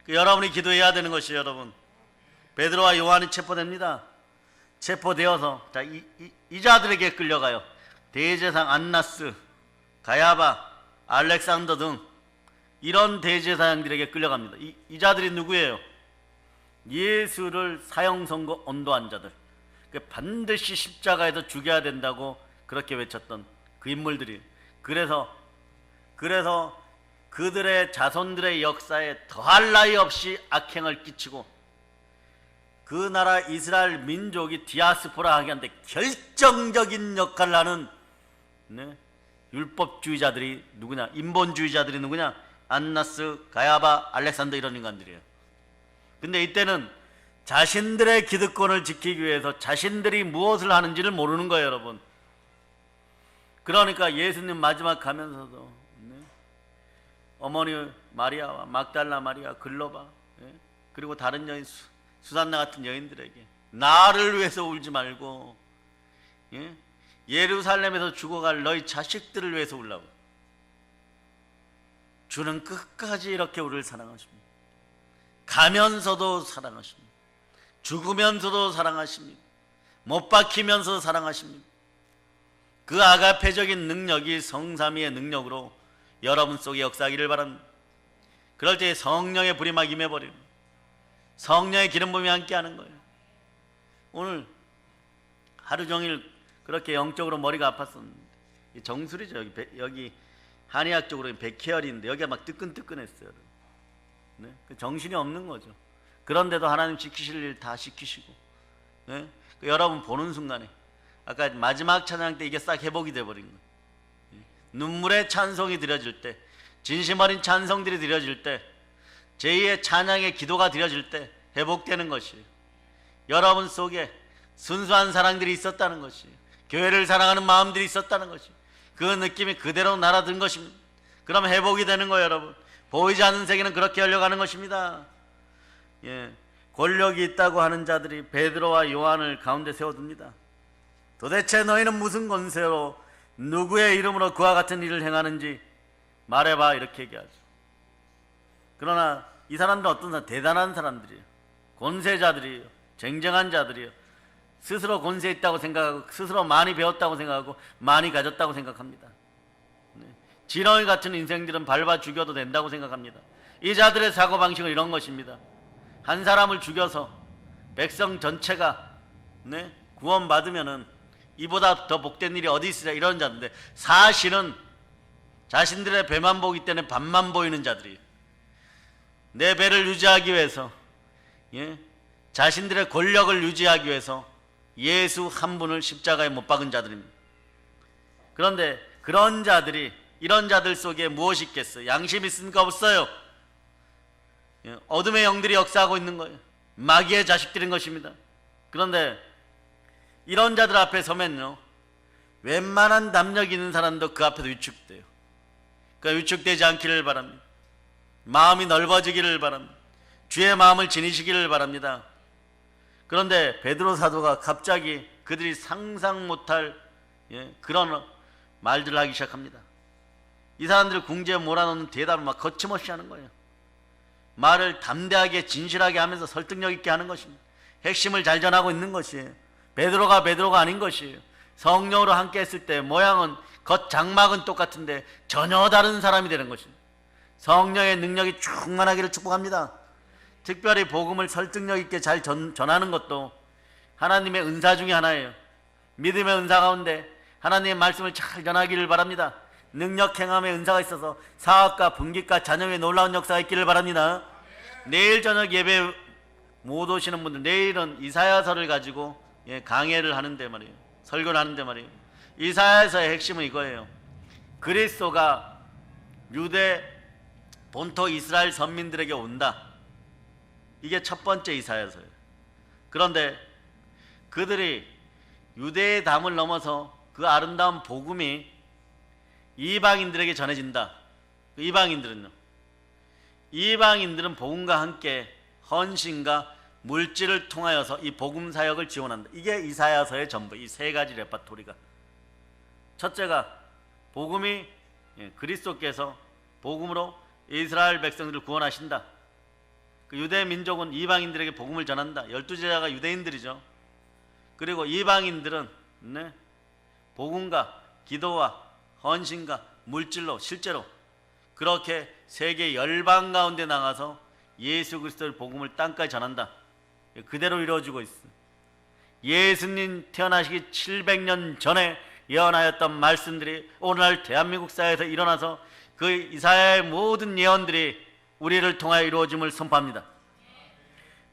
여러분이 기도해야 되는 것이에요, 여러분. 베드로와 요한이 체포됩니다. 체포되어서 이 자들에게 끌려가요. 대제사장 안나스, 가야바, 알렉산더 등 이런 대제사장들에게 끌려갑니다. 이 자들이 누구예요? 예수를 사형 선고 언도한 자들, 반드시 십자가에서 죽여야 된다고 그렇게 외쳤던 그 인물들이, 그래서 그들의 자손들의 역사에 더할 나위 없이 악행을 끼치고 그 나라 이스라엘 민족이 디아스포라 하기한테 결정적인 역할을 하는 율법주의자들이 누구냐? 인본주의자들이 누구냐? 안나스, 가야바, 알렉산더 이런 인간들이에요. 근데 이때는 자신들의 기득권을 지키기 위해서 자신들이 무엇을 하는지를 모르는 거예요, 여러분. 그러니까 예수님 마지막 가면서도 어머니 마리아와 막달라 마리아, 글로바, 그리고 다른 여인 수산나 같은 여인들에게 나를 위해서 울지 말고 예루살렘에서 죽어갈 너희 자식들을 위해서 울라고. 주는 끝까지 이렇게 우리를 사랑하십니다. 가면서도 사랑하십니다. 죽으면서도 사랑하십니다. 못 박히면서도 사랑하십니다. 그 아가페적인 능력이 성삼위의 능력으로 여러분 속에 역사하기를 바랍니다. 그럴 때 성령의 불이 막 임해버리는, 성령의 기름 부음이 함께하는 거예요. 오늘 하루 종일 그렇게 영적으로 머리가 아팠었는데, 정수리죠. 여기 한의학적으로 백혈인데 여기가 막 뜨끈뜨끈했어요. 정신이 없는 거죠. 그런데도 하나님 지키실 일 다 지키시고, 여러분 보는 순간에 아까 마지막 찬양 때 이게 싹 회복이 돼버린 거예요. 눈물의 찬송이 드려질 때, 진심 어린 찬송들이 드려질 때, 제2의 찬양의 기도가 드려질 때 회복되는 것이에요. 여러분 속에 순수한 사랑들이 있었다는 것이에요. 교회를 사랑하는 마음들이 있었다는 것이에요. 그 느낌이 그대로 날아든 것입니다. 그럼 회복이 되는 거예요, 여러분. 보이지 않는 세계는 그렇게 열려가는 것입니다. 권력이 있다고 하는 자들이 베드로와 요한을 가운데 세워둡니다. 도대체 너희는 무슨 권세로 누구의 이름으로 그와 같은 일을 행하는지 말해봐, 이렇게 얘기하죠. 그러나 이 사람들은 어떤 사람? 대단한 사람들이에요. 권세자들이에요. 쟁쟁한 자들이에요. 스스로 권세 있다고 생각하고 스스로 많이 배웠다고 생각하고 많이 가졌다고 생각합니다. 지렁이 같은 인생들은 밟아 죽여도 된다고 생각합니다. 이 자들의 사고방식은 이런 것입니다. 한 사람을 죽여서 백성 전체가 구원받으면은 이보다 더 복된 일이 어디 있으랴 이런 자인데, 사실은 자신들의 배만 보기 때문에 반만 보이는 자들이에요. 내 배를 유지하기 위해서, 자신들의 권력을 유지하기 위해서 예수 한 분을 십자가에 못 박은 자들입니다. 그런데 그런 자들이, 이런 자들 속에 무엇이 있겠어요? 양심 있습니까? 없어요. 어둠의 영들이 역사하고 있는 거예요. 마귀의 자식들인 것입니다. 그런데 이런 자들 앞에 서면요, 웬만한 담력 있는 사람도 그 앞에서 위축돼요. 그러니까 위축되지 않기를 바랍니다. 마음이 넓어지기를 바랍니다. 주의 마음을 지니시기를 바랍니다. 그런데 베드로 사도가 갑자기 그들이 상상 못할 그런 말들을 하기 시작합니다. 이 사람들을 궁지에 몰아넣는 대답을 막 거침없이 하는 거예요. 말을 담대하게 진실하게 하면서 설득력 있게 하는 것입니다. 핵심을 잘 전하고 있는 것이에요. 베드로가 아닌 것이에요. 성령으로 함께 했을 때 모양은, 겉 장막은 똑같은데 전혀 다른 사람이 되는 것입니다. 성령의 능력이 충만하기를 축복합니다. 특별히 복음을 설득력 있게 잘 전하는 것도 하나님의 은사 중에 하나예요. 믿음의 은사 가운데 하나님의 말씀을 잘 전하기를 바랍니다. 능력 행함의 은사가 있어서 사업과 분깃과 자녀의 놀라운 역사가 있기를 바랍니다. 내일 저녁 예배 못 오시는 분들, 내일은 이사야서를 가지고 강해를 하는데 말이에요. 설교를 하는데 말이에요. 이사야서의 핵심은 이거예요. 그리스도가 유대 본토 이스라엘 선민들에게 온다. 이게 첫 번째 이사야서예요. 그런데 그들이 유대의 담을 넘어서 그 아름다운 복음이 이방인들에게 전해진다. 이방인들은 복음과 함께 헌신과 물질을 통하여서 이 복음 사역을 지원한다. 이게 이사야서의 전부, 이 세 가지 레파토리가. 첫째가 복음이, 그리스도께서 복음으로 이스라엘 백성들을 구원하신다. 그 유대 민족은 이방인들에게 복음을 전한다. 12제자가 유대인들이죠. 그리고 이방인들은 복음과 기도와 헌신과 물질로 실제로 그렇게 세계 열방 가운데 나가서 예수 그리스도의 복음을 땅까지 전한다. 그대로 이루어지고 있어. 예수님 태어나시기 700년 전에 예언하였던 말씀들이 오늘날 대한민국 사회에서 일어나서 그 이사야의 모든 예언들이 우리를 통하여 이루어짐을 선포합니다.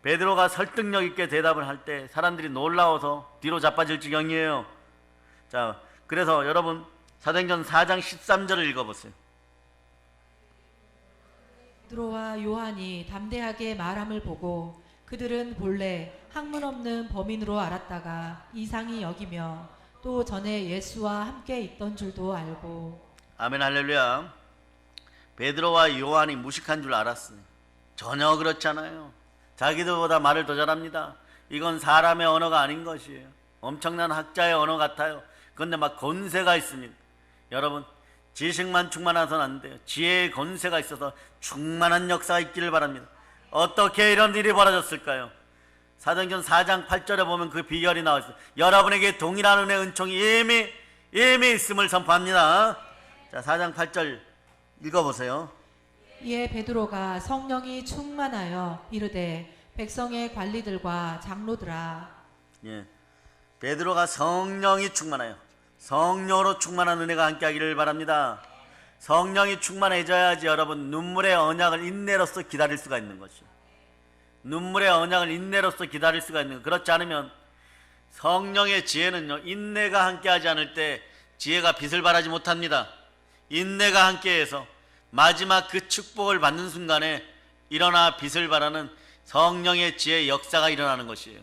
베드로가 설득력 있게 대답을 할 때 사람들이 놀라워서 뒤로 자빠질 지경이에요. 자, 그래서 여러분 사도행전 4장 13절을 읽어보세요. 베드로와 요한이 담대하게 말함을 보고 그들은 본래 학문 없는 범인으로 알았다가 이상히 여기며 또 전에 예수와 함께 있던 줄도 알고. 아멘, 할렐루야. 베드로와 요한이 무식한 줄 알았어요. 전혀 그렇잖아요. 자기들보다 말을 더 잘합니다. 이건 사람의 언어가 아닌 것이에요. 엄청난 학자의 언어 같아요. 그런데 막 권세가 있습니다. 여러분, 지식만 충만해서는 안 돼요. 지혜의 권세가 있어서 충만한 역사가 있기를 바랍니다. 어떻게 이런 일이 벌어졌을까요? 사도행전 4장 8절에 보면 그 비결이 나와 있어요. 여러분에게 동일한 은혜 은총이 이미 있음을 선포합니다. 자, 4장 8절 읽어보세요. 이에 베드로가 성령이 충만하여 이르되 백성의 관리들과 장로들아. 베드로가 성령이 충만하여, 성령으로 충만한 은혜가 함께하기를 바랍니다. 성령이 충만해져야지 여러분 눈물의 언약을 인내로서 기다릴 수가 있는 것이죠. 눈물의 언약을 인내로서 기다릴 수가 있는 것. 그렇지 않으면 성령의 지혜는요, 인내가 함께하지 않을 때 지혜가 빛을 발하지 못합니다. 인내가 함께해서 마지막 그 축복을 받는 순간에 일어나 빛을 발하는 성령의 지혜의 역사가 일어나는 것이에요.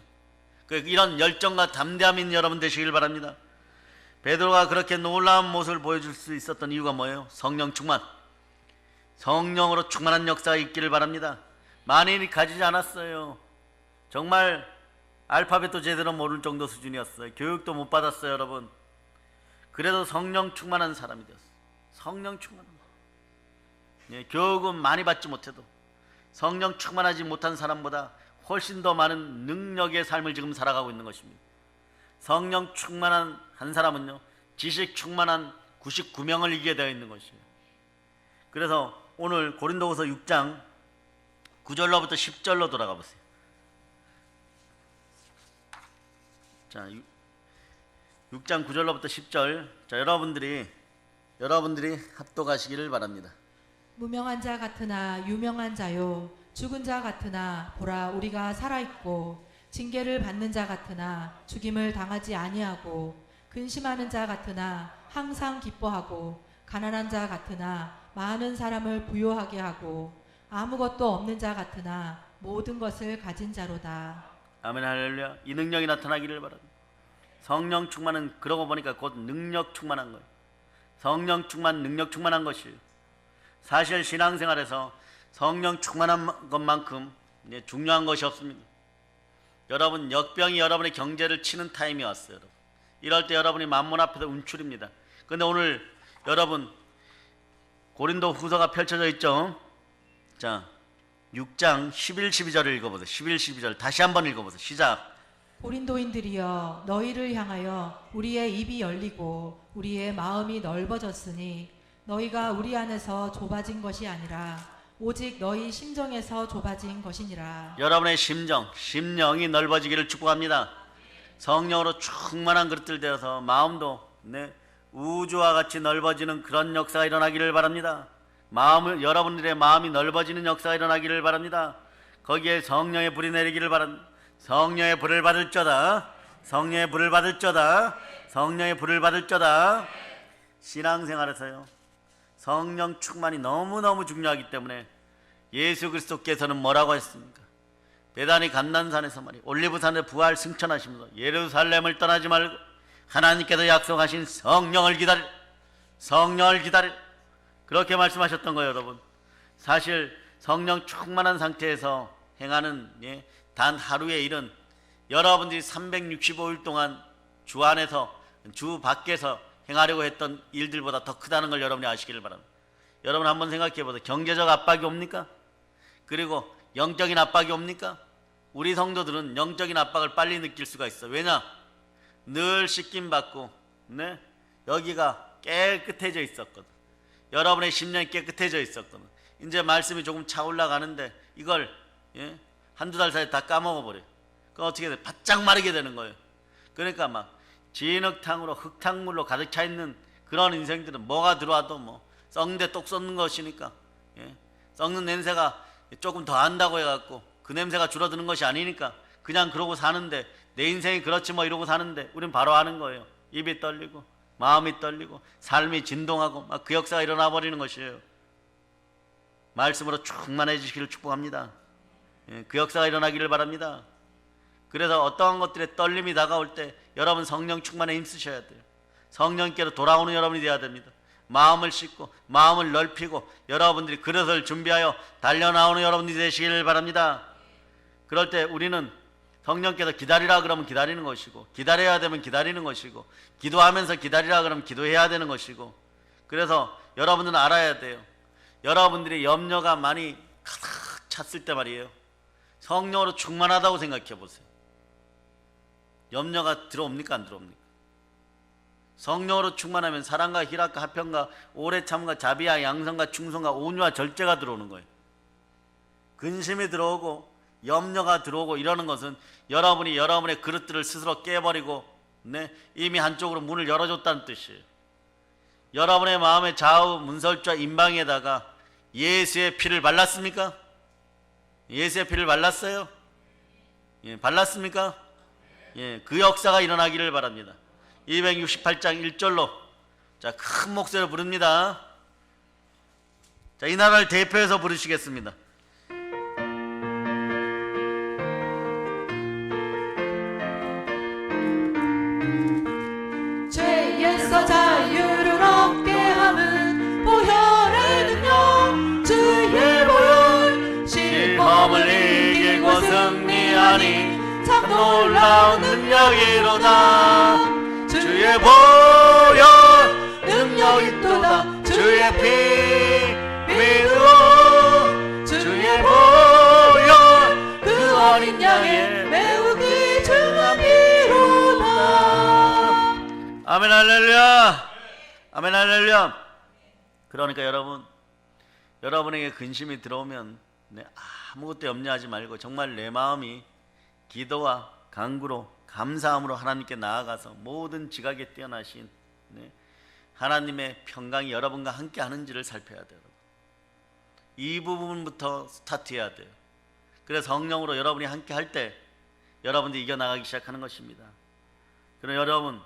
이런 열정과 담대함 있는 여러분 되시길 바랍니다. 베드로가 그렇게 놀라운 모습을 보여줄 수 있었던 이유가 뭐예요? 성령 충만, 성령으로 충만한 역사가 있기를 바랍니다. 많이 가지지 않았어요. 정말 알파벳도 제대로 모를 정도 수준이었어요. 교육도 못 받았어요, 여러분. 그래도 성령 충만한 사람이 되었어요. 성령 충만한 사람. 교육은 많이 받지 못해도 성령 충만하지 못한 사람보다 훨씬 더 많은 능력의 삶을 지금 살아가고 있는 것입니다. 성령 충만한 한 사람은요, 지식 충만한 99명을 이기게 되어 있는 것이에요. 그래서 오늘 고린도후서 6장 9절로부터 10절로 돌아가 보세요. 자, 6장 9절로부터 10절. 자, 여러분들이 합독하시기를 바랍니다. 무명한 자 같으나 유명한 자요, 죽은 자 같으나 보라 우리가 살아있고, 징계를 받는 자 같으나 죽임을 당하지 아니하고, 근심하는 자 같으나 항상 기뻐하고, 가난한 자 같으나 많은 사람을 부요하게 하고, 아무것도 없는 자 같으나 모든 것을 가진 자로다. 아멘 할렐루야. 이 능력이 나타나기를 바랍니다. 성령 충만은 그러고 보니까 곧 능력 충만한 거예요. 성령 충만, 능력 충만한 것이에요. 사실 신앙생활에서 성령 충만한 것만큼 중요한 것이 없습니다. 여러분, 역병이 여러분의 경제를 치는 타임이 왔어요. 여러분. 이럴 때 여러분이 만몬 앞에서 운출입니다. 그런데 오늘 여러분 고린도 후서가 펼쳐져 있죠. 자, 6장 11, 12절을 읽어보세요. 11, 12절 다시 한번 읽어보세요. 시작. 고린도인들이여, 너희를 향하여 우리의 입이 열리고 우리의 마음이 넓어졌으니 너희가 우리 안에서 좁아진 것이 아니라 오직 너희 심정에서 좁아진 것이니라. 여러분의 심령이 넓어지기를 축복합니다. 성령으로 충만한 그릇들 되어서 마음도 우주와 같이 넓어지는 그런 역사가 일어나기를 바랍니다. 여러분들의 마음이 넓어지는 역사가 일어나기를 바랍니다. 거기에 성령의 불이 내리기를 바랍니다. 성령의 불을 받을 자다. 성령의 불을 받을 자다. 성령의 불을 받을 자다. 신앙생활에서요, 성령 충만이 너무너무 중요하기 때문에 예수 그리스도께서는 뭐라고 했습니까? 베다니 감난산에서 말이에요, 올리브산에 부활 승천하시면서 예루살렘을 떠나지 말고 하나님께서 약속하신 성령을 기다려, 성령을 기다려, 그렇게 말씀하셨던 거예요. 여러분, 사실 성령 충만한 상태에서 행하는 단 하루의 일은 여러분들이 365일 동안 주 안에서 주 밖에서 행하려고 했던 일들보다 더 크다는 걸 여러분이 아시기를 바랍니다. 여러분 한번 생각해 보세요. 경제적 압박이 옵니까? 그리고 영적인 압박이 옵니까? 우리 성도들은 영적인 압박을 빨리 느낄 수가 있어. 왜냐? 늘 씻김 받고 여기가 깨끗해져 있었거든. 여러분의 심령이 깨끗해져 있었거든. 이제 말씀이 조금 차올라가는데 이걸 한두 달 사이에 다 까먹어버려요. 그럼 어떻게 돼? 바짝 마르게 되는 거예요. 그러니까 막 진흙탕으로 흙탕물로 가득 차 있는 그런 인생들은 뭐가 들어와도 뭐 썩는데 똑 썩는 것이니까, 썩는 냄새가 조금 더 한다고 해갖고 그 냄새가 줄어드는 것이 아니니까 그냥 그러고 사는데, 내 인생이 그렇지 뭐 이러고 사는데 우린 바로 아는 거예요. 입이 떨리고 마음이 떨리고 삶이 진동하고 막 그 역사가 일어나 버리는 것이에요. 말씀으로 충만해지시기를 축복합니다. 그 역사가 일어나기를 바랍니다. 그래서 어떠한 것들의 떨림이 다가올 때 여러분 성령 충만에 힘쓰셔야 돼요. 성령께로 돌아오는 여러분이 되어야 됩니다. 마음을 씻고 마음을 넓히고 여러분들이 그릇을 준비하여 달려나오는 여러분들이 되시기를 바랍니다. 그럴 때 우리는 성령께서 기다리라 그러면 기다리는 것이고, 기다려야 되면 기다리는 것이고, 기도하면서 기다리라 그러면 기도해야 되는 것이고, 그래서 여러분들은 알아야 돼요. 여러분들이 염려가 많이 가득 찼을 때 말이에요, 성령으로 충만하다고 생각해 보세요. 염려가 들어옵니까? 안 들어옵니까? 성령으로 충만하면 사랑과 희락과 화평과 오래 참과 자비와 양성과 충성과 온유와 절제가 들어오는 거예요. 근심이 들어오고 염려가 들어오고 이러는 것은 여러분이 여러분의 그릇들을 스스로 깨버리고 이미 한쪽으로 문을 열어줬다는 뜻이에요. 여러분의 마음의 좌우 문설주와 임방에다가 예수의 피를 발랐습니까? 예수의 피를 발랐어요? 발랐습니까? 그 역사가 일어나기를 바랍니다. 268장 1절로 자, 큰 목소리로 부릅니다. 자, 이 나라를 대표해서 부르시겠습니다. 죄에서 자유를 얻게 함은 보혈의 능력, 주의 보혈 시험을 이기고 승리하니 참 놀라운 능력이로다. 주의 보혈 능력이 또다. 주의 피 믿어. 주의 보혈 그 어린 양의 매우 귀중한 피로다. 아멘 할렐루야. 아멘 할렐루야. 그러니까 여러분에게 근심이 들어오면 아무것도 염려하지 말고 정말 내 마음이 기도와 간구로 감사함으로 하나님께 나아가서 모든 지각에 뛰어나신 하나님의 평강이 여러분과 함께 하는지를 살펴야 돼요. 이 부분부터 스타트해야 돼요. 그래서 성령으로 여러분이 함께 할 때 여러분들이 이겨나가기 시작하는 것입니다. 그럼 여러분,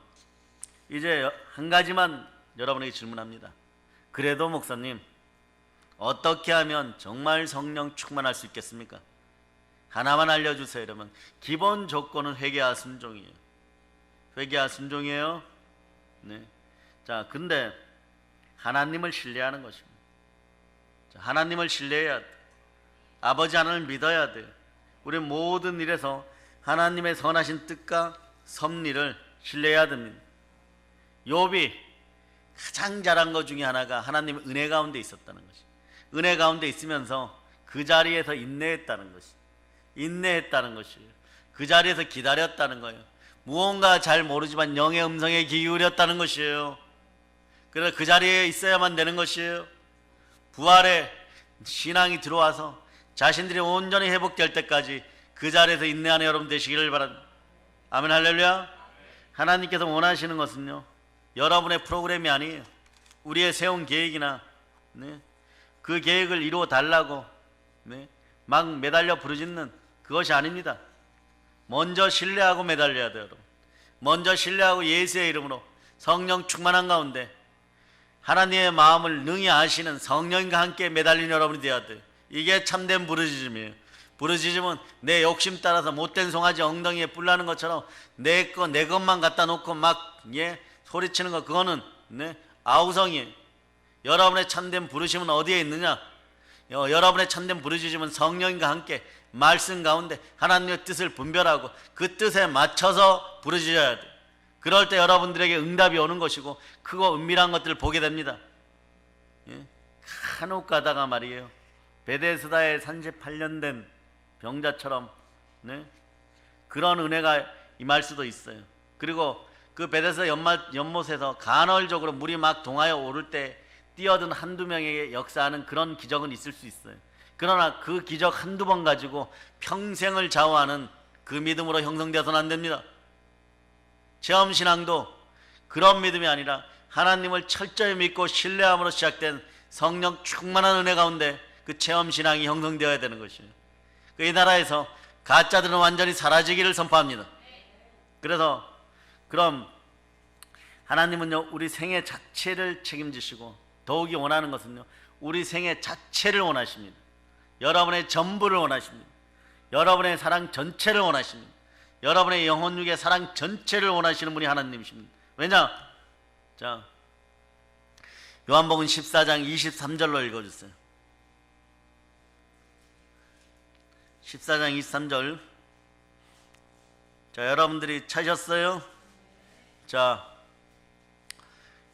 이제 한 가지만 여러분에게 질문합니다. 그래도 목사님, 어떻게 하면 정말 성령 충만할 수 있겠습니까? 하나만 알려주세요. 이러면 기본 조건은 회개와 순종이에요. 회개와 순종이에요. 네. 자, 근데 하나님을 신뢰하는 것입니다. 자, 하나님을 신뢰해야 돼. 아버지 하나님을 믿어야 돼. 우리 모든 일에서 하나님의 선하신 뜻과 섭리를 신뢰해야 됩니다. 욥이 가장 잘한 것 중에 하나가 하나님의 은혜 가운데 있었다는 것이. 은혜 가운데 있으면서 그 자리에서 인내했다는 것이. 인내했다는 것이에요. 그 자리에서 기다렸다는 거예요. 무언가 잘 모르지만 영의 음성에 귀 기울였다는 것이에요. 그래서 그 자리에 있어야만 되는 것이에요. 부활의 신앙이 들어와서 자신들이 온전히 회복될 때까지 그 자리에서 인내하는 여러분 되시기를 바랍니다. 아멘 할렐루야. 하나님께서 원하시는 것은요, 여러분의 프로그램이 아니에요. 우리의 세운 계획이나 그 계획을 이루어 달라고 막 매달려 부르짖는 그것이 아닙니다. 먼저 신뢰하고 매달려야 돼요. 여러분. 먼저 신뢰하고 예수의 이름으로 성령 충만한 가운데 하나님의 마음을 능히 아시는 성령과 함께 매달리는 여러분이 되어야 돼요. 이게 참된 부르짖음이에요. 부르짖음은 내 욕심 따라서 못된 송아지 엉덩이에 뿔 나는 것처럼 내 것만 갖다 놓고 막 소리치는 거, 그거는 아우성이에요. 여러분의 참된 부르심은 어디에 있느냐? 여러분의 참된 부르짖음은 성령과 함께 말씀 가운데 하나님의 뜻을 분별하고 그 뜻에 맞춰서 부르짖어야 돼요. 그럴 때 여러분들에게 응답이 오는 것이고 크고 은밀한 것들을 보게 됩니다. 간혹 가다가 말이에요, 베데스다에 38년 된 병자처럼 그런 은혜가 임할 수도 있어요. 그리고 그 베데스다 연못에서 간헐적으로 물이 막 동하여 오를 때 뛰어든 한두 명에게 역사하는 그런 기적은 있을 수 있어요. 그러나 그 기적 한두 번 가지고 평생을 좌우하는 그 믿음으로 형성되어서는 안 됩니다. 체험신앙도 그런 믿음이 아니라 하나님을 철저히 믿고 신뢰함으로 시작된 성령 충만한 은혜 가운데 그 체험신앙이 형성되어야 되는 것이에요. 이 나라에서 가짜들은 완전히 사라지기를 선포합니다. 그래서 그럼 하나님은요, 우리 생애 자체를 책임지시고 더욱이 원하는 것은요, 우리 생애 자체를 원하십니다. 여러분의 전부를 원하십니다. 여러분의 사랑 전체를 원하십니다. 여러분의 영혼육의 사랑 전체를 원하시는 분이 하나님이십니다. 왜냐? 자, 요한복음 14장 23절로 읽어주세요. 14장 23절. 자, 여러분들이 찾으셨어요? 자,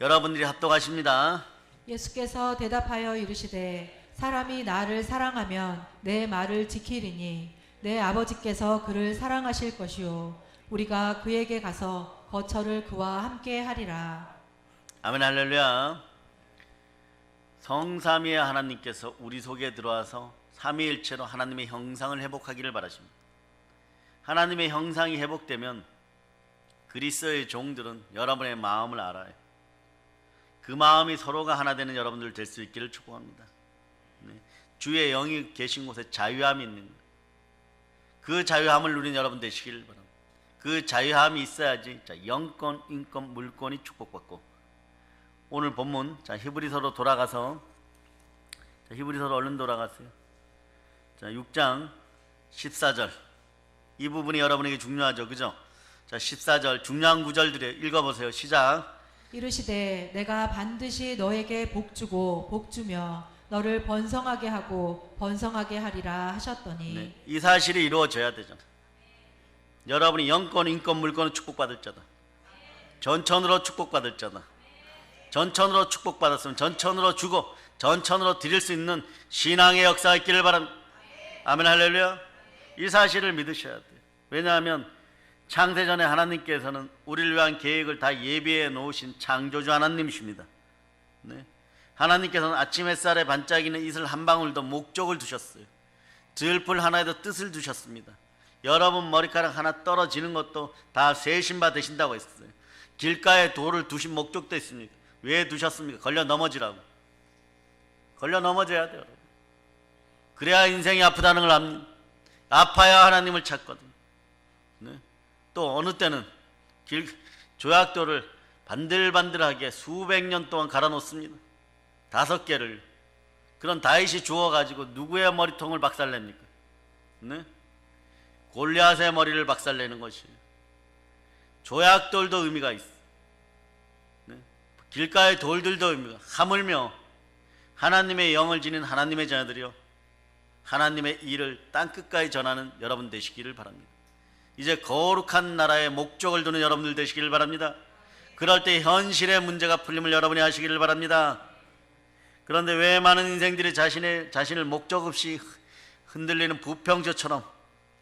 여러분들이 합독하십니다. 예수께서 대답하여 이르시되 사람이 나를 사랑하면 내 말을 지키리니 내 아버지께서 그를 사랑하실 것이요 우리가 그에게 가서 거처를 그와 함께 하리라. 아멘 할렐루야. 성삼위의 하나님께서 우리 속에 들어와서 삼위일체로 하나님의 형상을 회복하기를 바라십니다. 하나님의 형상이 회복되면 그리스도의 종들은 여러분의 마음을 알아요. 그 마음이 서로가 하나 되는 여러분들 될 수 있기를 축복합니다. 주의 영이 계신 곳에 자유함이 있는 거예요. 그 자유함을 누린 여러분 되시길 바랍니다. 그 자유함이 있어야지 영권, 인권, 물권이 축복받고, 오늘 본문 히브리서로 돌아가서, 히브리서로 얼른 돌아가세요. 6장 14절, 이 부분이 여러분에게 중요하죠, 그죠? 14절 중요한 구절들을 읽어보세요. 시작. 이르시되 내가 반드시 너에게 복주고 복주며 너를 번성하게 하고 번성하게 하리라 하셨더니. 이 사실이 이루어져야 되잖아. 여러분이 영권, 인권, 물권을 축복받을 자다. 전천으로 축복받을 자다. 전천으로 축복받았으면 전천으로 주고 전천으로 드릴 수 있는 신앙의 역사가 있기를 바랍니다. 아멘 할렐루야. 이 사실을 믿으셔야 돼요. 왜냐하면 창세전에 하나님께서는 우리를 위한 계획을 다 예비해 놓으신 창조주 하나님이십니다. 네. 하나님께서는 아침 햇살에 반짝이는 이슬 한 방울도 목적을 두셨어요. 들풀 하나에도 뜻을 두셨습니다. 여러분 머리카락 하나 떨어지는 것도 다 세신바 되신다고 했어요. 길가에 돌을 두신 목적도 있습니까? 왜 두셨습니까? 걸려 넘어지라고. 걸려 넘어져야 돼요. 그래야 인생이 아프다는 걸 압니다. 아파야 하나님을 찾거든. 네. 또 어느 때는 조약돌을 반들반들하게 수백 년 동안 갈아 놓습니다. 5개를. 그런 다윗이 주워가지고 누구의 머리통을 박살냅니까? 네? 골리앗의 머리를 박살내는 것이에요. 조약돌도 의미가 있어. 네? 길가의 돌들도 의미가. 하물며 하나님의 영을 지닌 하나님의 자녀들이요, 하나님의 일을 땅끝까지 전하는 여러분 되시기를 바랍니다. 이제 거룩한 나라의 목적을 두는 여러분들 되시기를 바랍니다. 그럴 때 현실의 문제가 풀림을 여러분이 하시기를 바랍니다. 그런데 왜 많은 인생들이 자신을 목적 없이 흔들리는 부평저처럼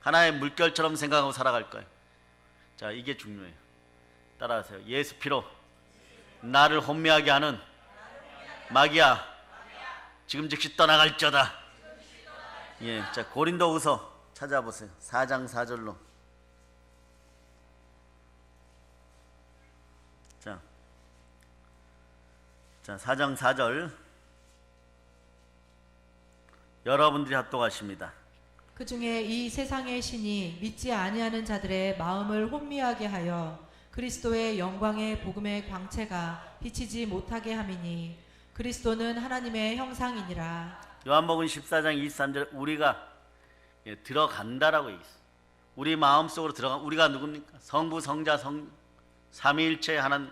하나의 물결처럼 생각하고 살아갈까요? 자, 이게 중요해요. 따라하세요. 예수 피로 나를 혼미하게 하는 마귀야, 지금 즉시 떠나갈저다. 예, 자, 고린도후서 찾아보세요. 4장 4절로. 자, 4장 4절. 여러분들이 합독하십니다. 그 중에 이 세상의 신이 믿지 아니하는 자들의 마음을 혼미하게 하여 그리스도의 영광의 복음의 광채가 비치지 못하게 함이니 그리스도는 하나님의 형상이니라. 요한복음 14장 23절 우리가 들어간다라고 얘기했어요. 우리 마음속으로 들어간 우리가 누굽니까? 성부, 성자, 삼위일체 하나님,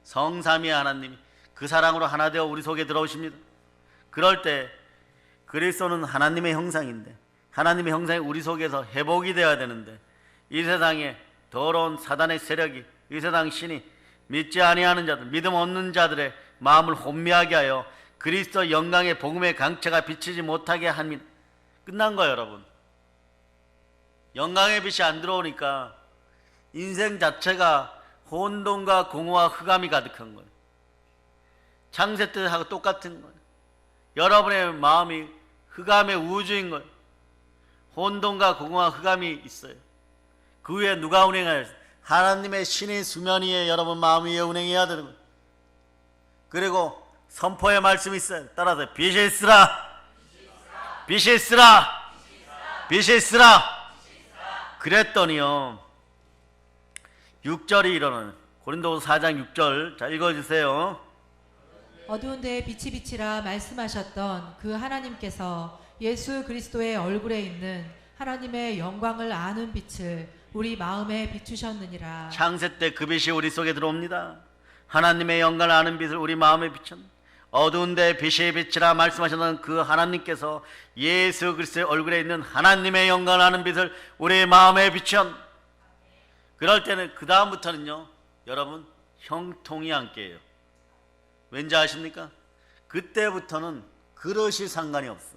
성삼위의 하나님이 그 사랑으로 하나 되어 우리 속에 들어오십니다. 그럴 때 그리스도는 하나님의 형상인데, 하나님의 형상이 우리 속에서 회복이 되어야 되는데, 이 세상에 더러운 사단의 세력이, 이 세상 신이 믿지 아니하는 자들, 믿음 없는 자들의 마음을 혼미하게 하여 그리스도 영광의 복음의 강체가 비치지 못하게 합니다. 끝난 거예요, 여러분. 영광의 빛이 안 들어오니까 인생 자체가 혼돈과 공허와 흑암이 가득한 거예요. 창세 때하고 똑같은 거예요. 여러분의 마음이 흑암의 우주인 거예요. 혼돈과 공허와 흑암이 있어요. 그 위에 누가 운행해야 돼요? 하나님의 신의 수면 위에 여러분 마음 위에 운행해야 되는 거예요. 그리고 선포의 말씀이 있어요. 따라서 빛이 있으라, 빛이 있으라, 빛이 있으라. 그랬더니요 6절이 일어나는 고린도후서 4장 6절. 자, 읽어주세요. 어두운 데에 빛이 비치라 말씀하셨던 그 하나님께서 예수 그리스도의 얼굴에 있는 하나님의 영광을 아는 빛을 우리 마음에 비추셨느니라. 창세 때 그 빛이 우리 속에 들어옵니다. 하나님의 영광을 아는 빛을 우리 마음에 비췄. 어두운 데에 빛이 비치라 말씀하셨던 그 하나님께서 예수 그리스도의 얼굴에 있는 하나님의 영광을 아는 빛을 우리 마음에 비춘. 그럴 때는 그 다음부터는요 여러분 형통이 함께해요. 왠지 아십니까? 그때부터는 그릇이 상관이 없어.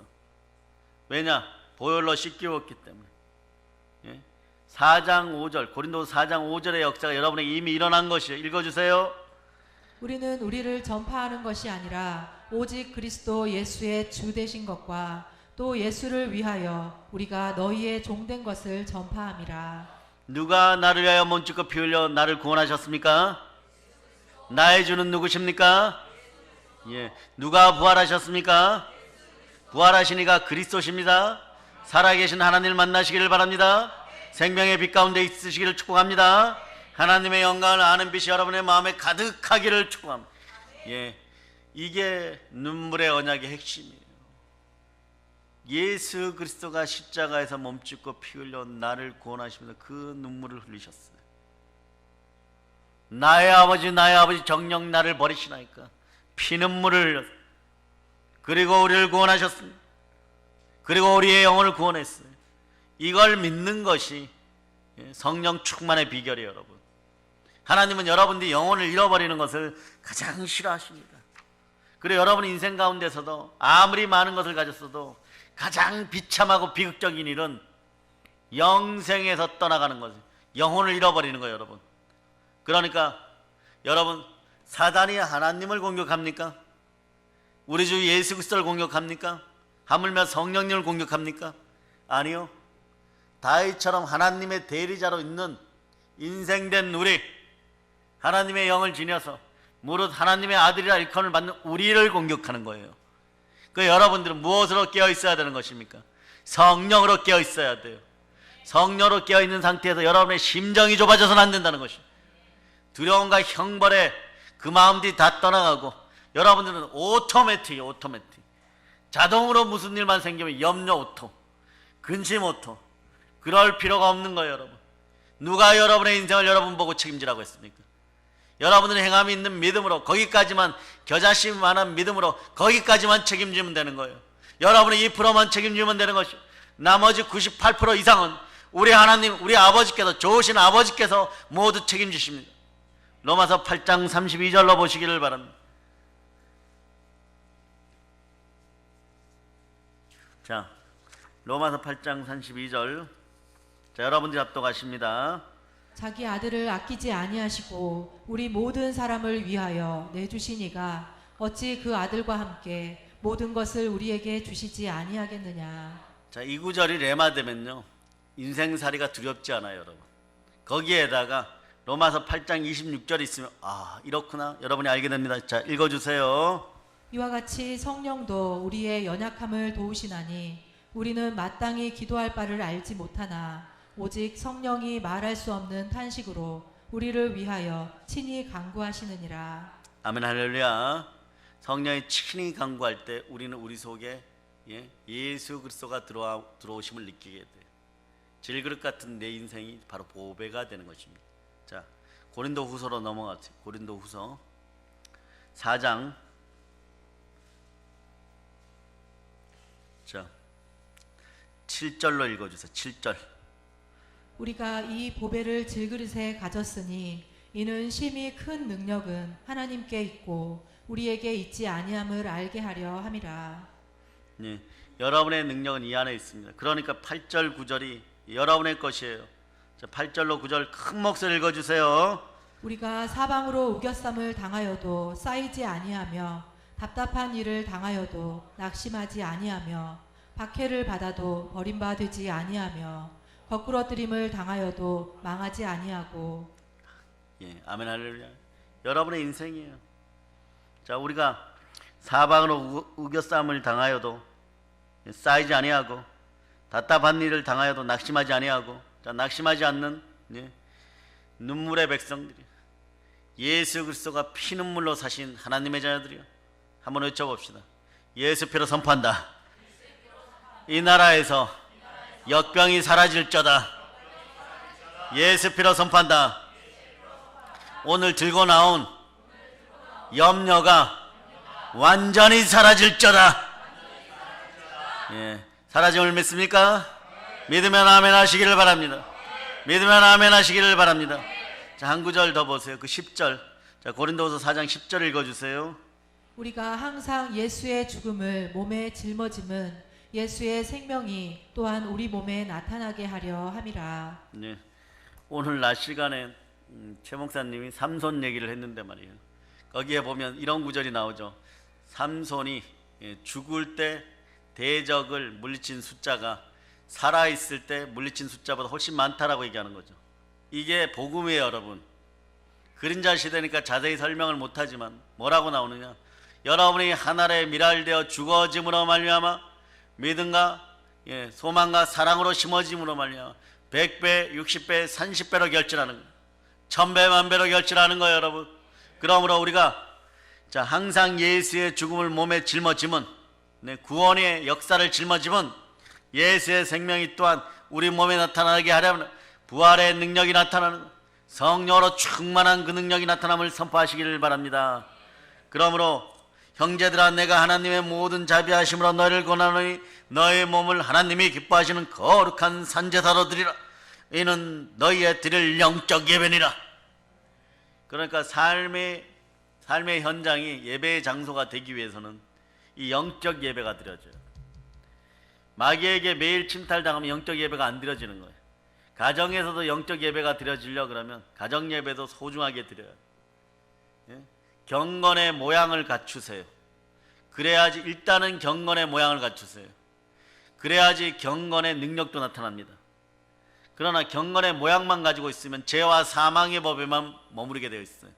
왜냐? 보혈로 씻기웠기 때문에. 예? 4장 5절 고린도서 4장 5절의 역사가 여러분에게 이미 일어난 것이에요. 읽어주세요. 우리는 우리를 전파하는 것이 아니라 오직 그리스도 예수의 주 되신 것과 또 예수를 위하여 우리가 너희의 종된 것을 전파함이라. 누가 나를 위하여 몸짓고 피 흘려 나를 구원하셨습니까? 나의 주는 누구십니까? 예, 누가 부활하셨습니까? 부활하신 이가 그리스도십니다. 살아계신 하나님을 만나시기를 바랍니다. 생명의 빛 가운데 있으시기를 축복합니다. 하나님의 영광을 아는 빛이 여러분의 마음에 가득하기를 축복합니다. 예, 이게 눈물의 언약의 핵심이에요. 예수 그리스도가 십자가에서 몸짓고 피 흘려 나를 구원하시면서 그 눈물을 흘리셨어요. 나의 아버지 정녕 나를 버리시나이까 피눈물을 흘렸어요. 그리고 우리를 구원하셨습니다. 그리고 우리의 영혼을 구원했어요. 이걸 믿는 것이 성령 충만의 비결이에요. 여러분, 하나님은 여러분들이 영혼을 잃어버리는 것을 가장 싫어하십니다. 그리고 여러분 인생 가운데서도 아무리 많은 것을 가졌어도 가장 비참하고 비극적인 일은 영생에서 떠나가는 거죠. 영혼을 잃어버리는 거예요. 여러분, 그러니까 여러분 사단이 하나님을 공격합니까? 우리 주 예수 그리스도를 공격합니까? 하물며 성령님을 공격합니까? 아니요. 다윗처럼 하나님의 대리자로 있는 인생된 우리, 하나님의 영을 지녀서 무릇 하나님의 아들이라 일컬음을 받는 우리를 공격하는 거예요. 그 여러분들은 무엇으로 깨어 있어야 되는 것입니까? 성령으로 깨어 있어야 돼요. 성령으로 깨어 있는 상태에서 여러분의 심정이 좁아져서는 안 된다는 것입니다. 두려움과 형벌에 그 마음들이 다 떠나가고 여러분들은 오토매틱 자동으로 무슨 일만 생기면 염려 오토, 근심 오토. 그럴 필요가 없는 거예요. 여러분, 누가 여러분의 인생을 여러분 보고 책임지라고 했습니까? 여러분들의 행함이 있는 믿음으로, 거기까지만, 겨자씨만한 많은 믿음으로 거기까지만 책임지면 되는 거예요. 여러분의 2%만 책임지면 되는 것이요, 나머지 98% 이상은 우리 하나님, 우리 아버지께서, 좋으신 아버지께서 모두 책임지십니다. 로마서 8장 32절로 보시기를 바랍니다. 자, 로마서 8장 32절. 자, 여러분들이 합독하십니다. 자기 아들을 아끼지 아니하시고 우리 모든 사람을 위하여 내주신 이가 어찌 그 아들과 함께 모든 것을 우리에게 주시지 아니하겠느냐. 자, 이 구절이 레마되면요, 인생살이가 두렵지 않아요, 여러분. 거기에다가 로마서 8장 26절이 있으면 이렇구나, 여러분이 알게 됩니다. 자, 읽어주세요. 이와 같이 성령도 우리의 연약함을 도우시나니 우리는 마땅히 기도할 바를 알지 못하나 오직 성령이 말할 수 없는 탄식으로 우리를 위하여 친히 간구하시느니라. 아멘, 할렐루야. 성령이 친히 간구할 때 우리는 우리 속에 예수 그리스도가 들어오심을 느끼게 돼요. 질그릇 같은 내 인생이 바로 보배가 되는 것입니다. 자, 고린도 후서로 넘어가세요. 고린도 후서 4장, 자, 7절로 읽어주세요. 7절. 우리가 이 보배를 질그릇에 가졌으니 이는 심히 큰 능력은 하나님께 있고 우리에게 있지 아니함을 알게 하려 함이라. 네, 여러분의 능력은 이 안에 있습니다. 그러니까 8절 9절이 여러분의 것이에요. 자, 8절로 9절 큰 목소리 읽어주세요. 우리가 사방으로 우겨쌈을 당하여도 쌓이지 아니하며 답답한 일을 당하여도 낙심하지 아니하며 박해를 받아도 버림받지 아니하며 거꾸러뜨림을 당하여도 망하지 아니하고. 아멘, 할렐루야. 여러분의 인생이에요. 자, 우리가 사방으로 우겨쌈을 당하여도 쌓이지 아니하고 답답한 일을 당하여도 낙심하지 아니하고. 자, 낙심하지 않는 눈물의 백성들이, 예수 그리스도가 피눈물로 사신 하나님의 자녀들이요, 한번 외쳐봅시다. 예수 피로 선포한다. 이 나라에서 역병이 사라질저다. 예수 피로 선포한다. 오늘 들고 나온 염려가 완전히 사라질저다. 사라짐을 믿습니까? 믿으면 아멘 하시기를 바랍니다. 믿으면 아멘 하시기를 바랍니다. 자, 한 구절 더 보세요. 그 10절. 자, 고린도후서 4장 10절 읽어주세요. 우리가 항상 예수의 죽음을 몸에 짊어짐은 예수의 생명이 또한 우리 몸에 나타나게 하려 함이라. 네, 오늘 낮 시간에 최 목사님이 삼손 얘기를 했는데 말이에요. 거기에 보면 이런 구절이 나오죠. 삼손이 죽을 때 대적을 물리친 숫자가 살아있을 때 물리친 숫자보다 훨씬 많다라고 얘기하는 거죠. 이게 복음이에요, 여러분. 그림자 시대니까 자세히 설명을 못하지만 뭐라고 나오느냐, 여러분이 하늘에 미랄되어 죽어짐으로 말미암아 믿음과 소망과 사랑으로 심어짐으로 말미암아 100배, 60배, 30배로 결실하는 거예요. 1000배, 만배로 결실하는 거예요, 여러분. 그러므로 우리가 항상 예수의 죽음을 몸에 짊어짐은, 구원의 역사를 짊어짐은 예수의 생명이 또한 우리 몸에 나타나게 하려면 부활의 능력이 나타나는, 성령으로 충만한 그 능력이 나타남을 선포하시기를 바랍니다. 그러므로 형제들아, 내가 하나님의 모든 자비하심으로 너희를 권하노니 너희 몸을 하나님이 기뻐하시는 거룩한 산제사로 드리라. 이는 너희의 드릴 영적 예배니라. 그러니까 삶의 현장이 예배의 장소가 되기 위해서는 이 영적 예배가 드려져요. 마귀에게 매일 침탈당하면 영적 예배가 안 드려지는 거예요. 가정에서도 영적 예배가 드려지려 그러면 가정 예배도 소중하게 드려요. 경건의 모양을 갖추세요. 그래야지 일단은 경건의 모양을 갖추세요. 그래야지 경건의 능력도 나타납니다. 그러나 경건의 모양만 가지고 있으면 죄와 사망의 법에만 머무르게 되어 있어요.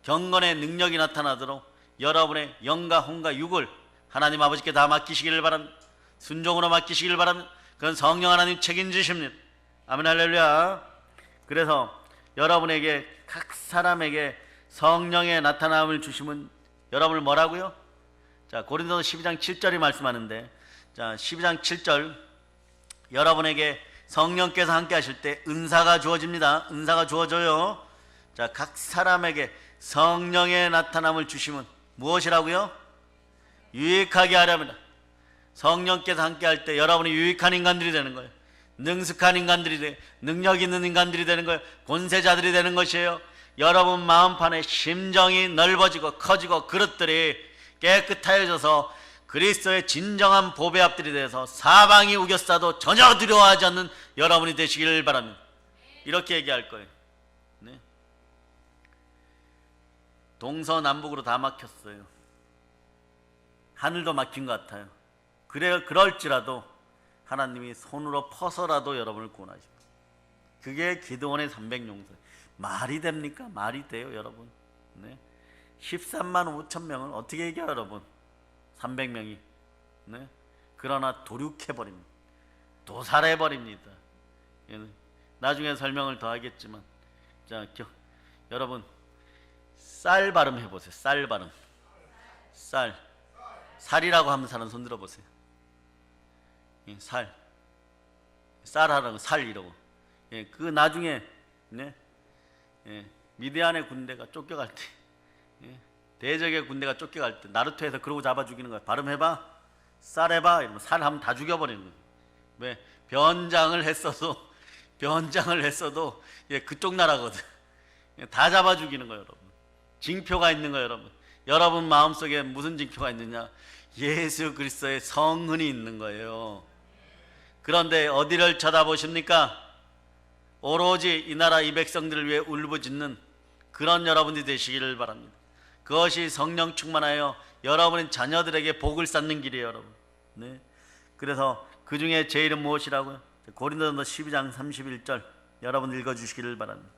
경건의 능력이 나타나도록 여러분의 영과 혼과 육을 하나님 아버지께 다 맡기시기를 바랍니다. 순종으로 맡기시기를 바랍니다. 그건 성령 하나님 책임지십니다. 아멘 할렐루야. 그래서 여러분에게 각 사람에게 성령의 나타남을 주시면 여러분을 뭐라고요? 자, 고린도서 12장 7절이 말씀하는데, 자, 12장 7절, 여러분에게 성령께서 함께 하실 때 은사가 주어집니다. 은사가 주어져요. 자, 각 사람에게 성령의 나타남을 주시면 무엇이라고요? 유익하게 하렵니다. 성령께서 함께 할 때 여러분이 유익한 인간들이 되는 거예요. 능숙한 인간들이 돼, 능력 있는 인간들이 되는 거예요. 권세자들이 되는 것이에요. 여러분 마음판에 심정이 넓어지고 커지고 그릇들이 깨끗하여져서 그리스도의 진정한 보배합들이 돼서 사방이 우겨싸도 전혀 두려워하지 않는 여러분이 되시기를 바랍니다. 이렇게 얘기할 거예요. 네. 동서남북으로 다 막혔어요. 하늘도 막힌 것 같아요. 그럴지라도 하나님이 손으로 퍼서라도 여러분을 구원하십니다. 그게 기드온의 300용사. 말이 됩니까? 말이 돼요, 여러분. 네. 13만 5천 명을 어떻게 이겨요, 여러분? 300명이. 네. 그러나 도륙해버립니다. 도살해버립니다. 나중에 설명을 더 하겠지만, 자, 여러분 쌀 발음 해보세요. 쌀 발음. 살이라고 하면 사는 손 들어보세요. 쌀하라고 살 이러고. 예, 그 나중에 네, 예, 미디안의 군대가 쫓겨갈 때, 예, 대적의 군대가 쫓겨갈 때 나루토에서 그러고 잡아 죽이는 거야. 발음해봐, 쌀 해봐 이러면 살 하면 다 죽여버리는 거야. 왜? 변장을 했어도 예, 그쪽 나라거든. 예, 다 잡아 죽이는 거예요, 여러분. 징표가 있는 거예요, 여러분. 여러분 마음속에 무슨 징표가 있느냐? 예수 그리스도의 성은이 있는 거예요. 그런데 어디를 쳐다보십니까? 오로지 이 나라 이 백성들을 위해 울부짖는 그런 여러분들이 되시기를 바랍니다. 그것이 성령 충만하여 여러분의 자녀들에게 복을 쌓는 길이에요, 여러분. 네. 그래서 그 중에 제일은 무엇이라고요? 고린도서 12장 31절 여러분 읽어주시기를 바랍니다.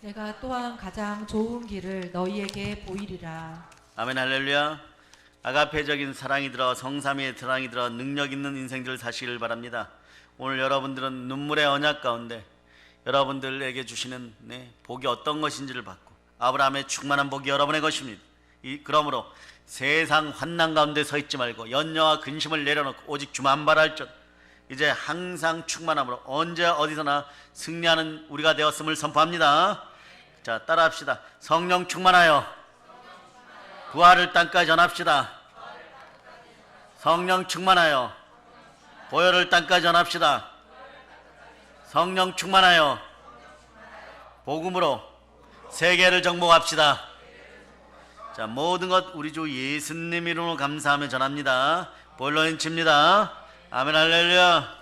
내가 또한 가장 좋은 길을 너희에게 보이리라. 아멘 할렐루야. 아가페적인 사랑이 들어 성삼위의 사랑이 들어 능력 있는 인생들을 사시기를 바랍니다. 오늘 여러분들은 눈물의 언약 가운데 여러분들에게 주시는 복이 어떤 것인지를 받고 아브라함의 충만한 복이 여러분의 것입니다. 그러므로 세상 환난 가운데 서 있지 말고 연려와 근심을 내려놓고 오직 주만 바랄 것, 이제 항상 충만함으로 언제 어디서나 승리하는 우리가 되었음을 선포합니다. 자, 따라합시다. 성령 충만하여 부활을 땅까지 전합시다. 성령 충만하여 보혈을 땅까지 전합시다. 성령 충만하여 복음으로 세계를 정복합시다. 자, 모든 것 우리 주 예수님 이름으로 감사하며 전합니다. 본론인 칩니다. 아멘 할렐루야.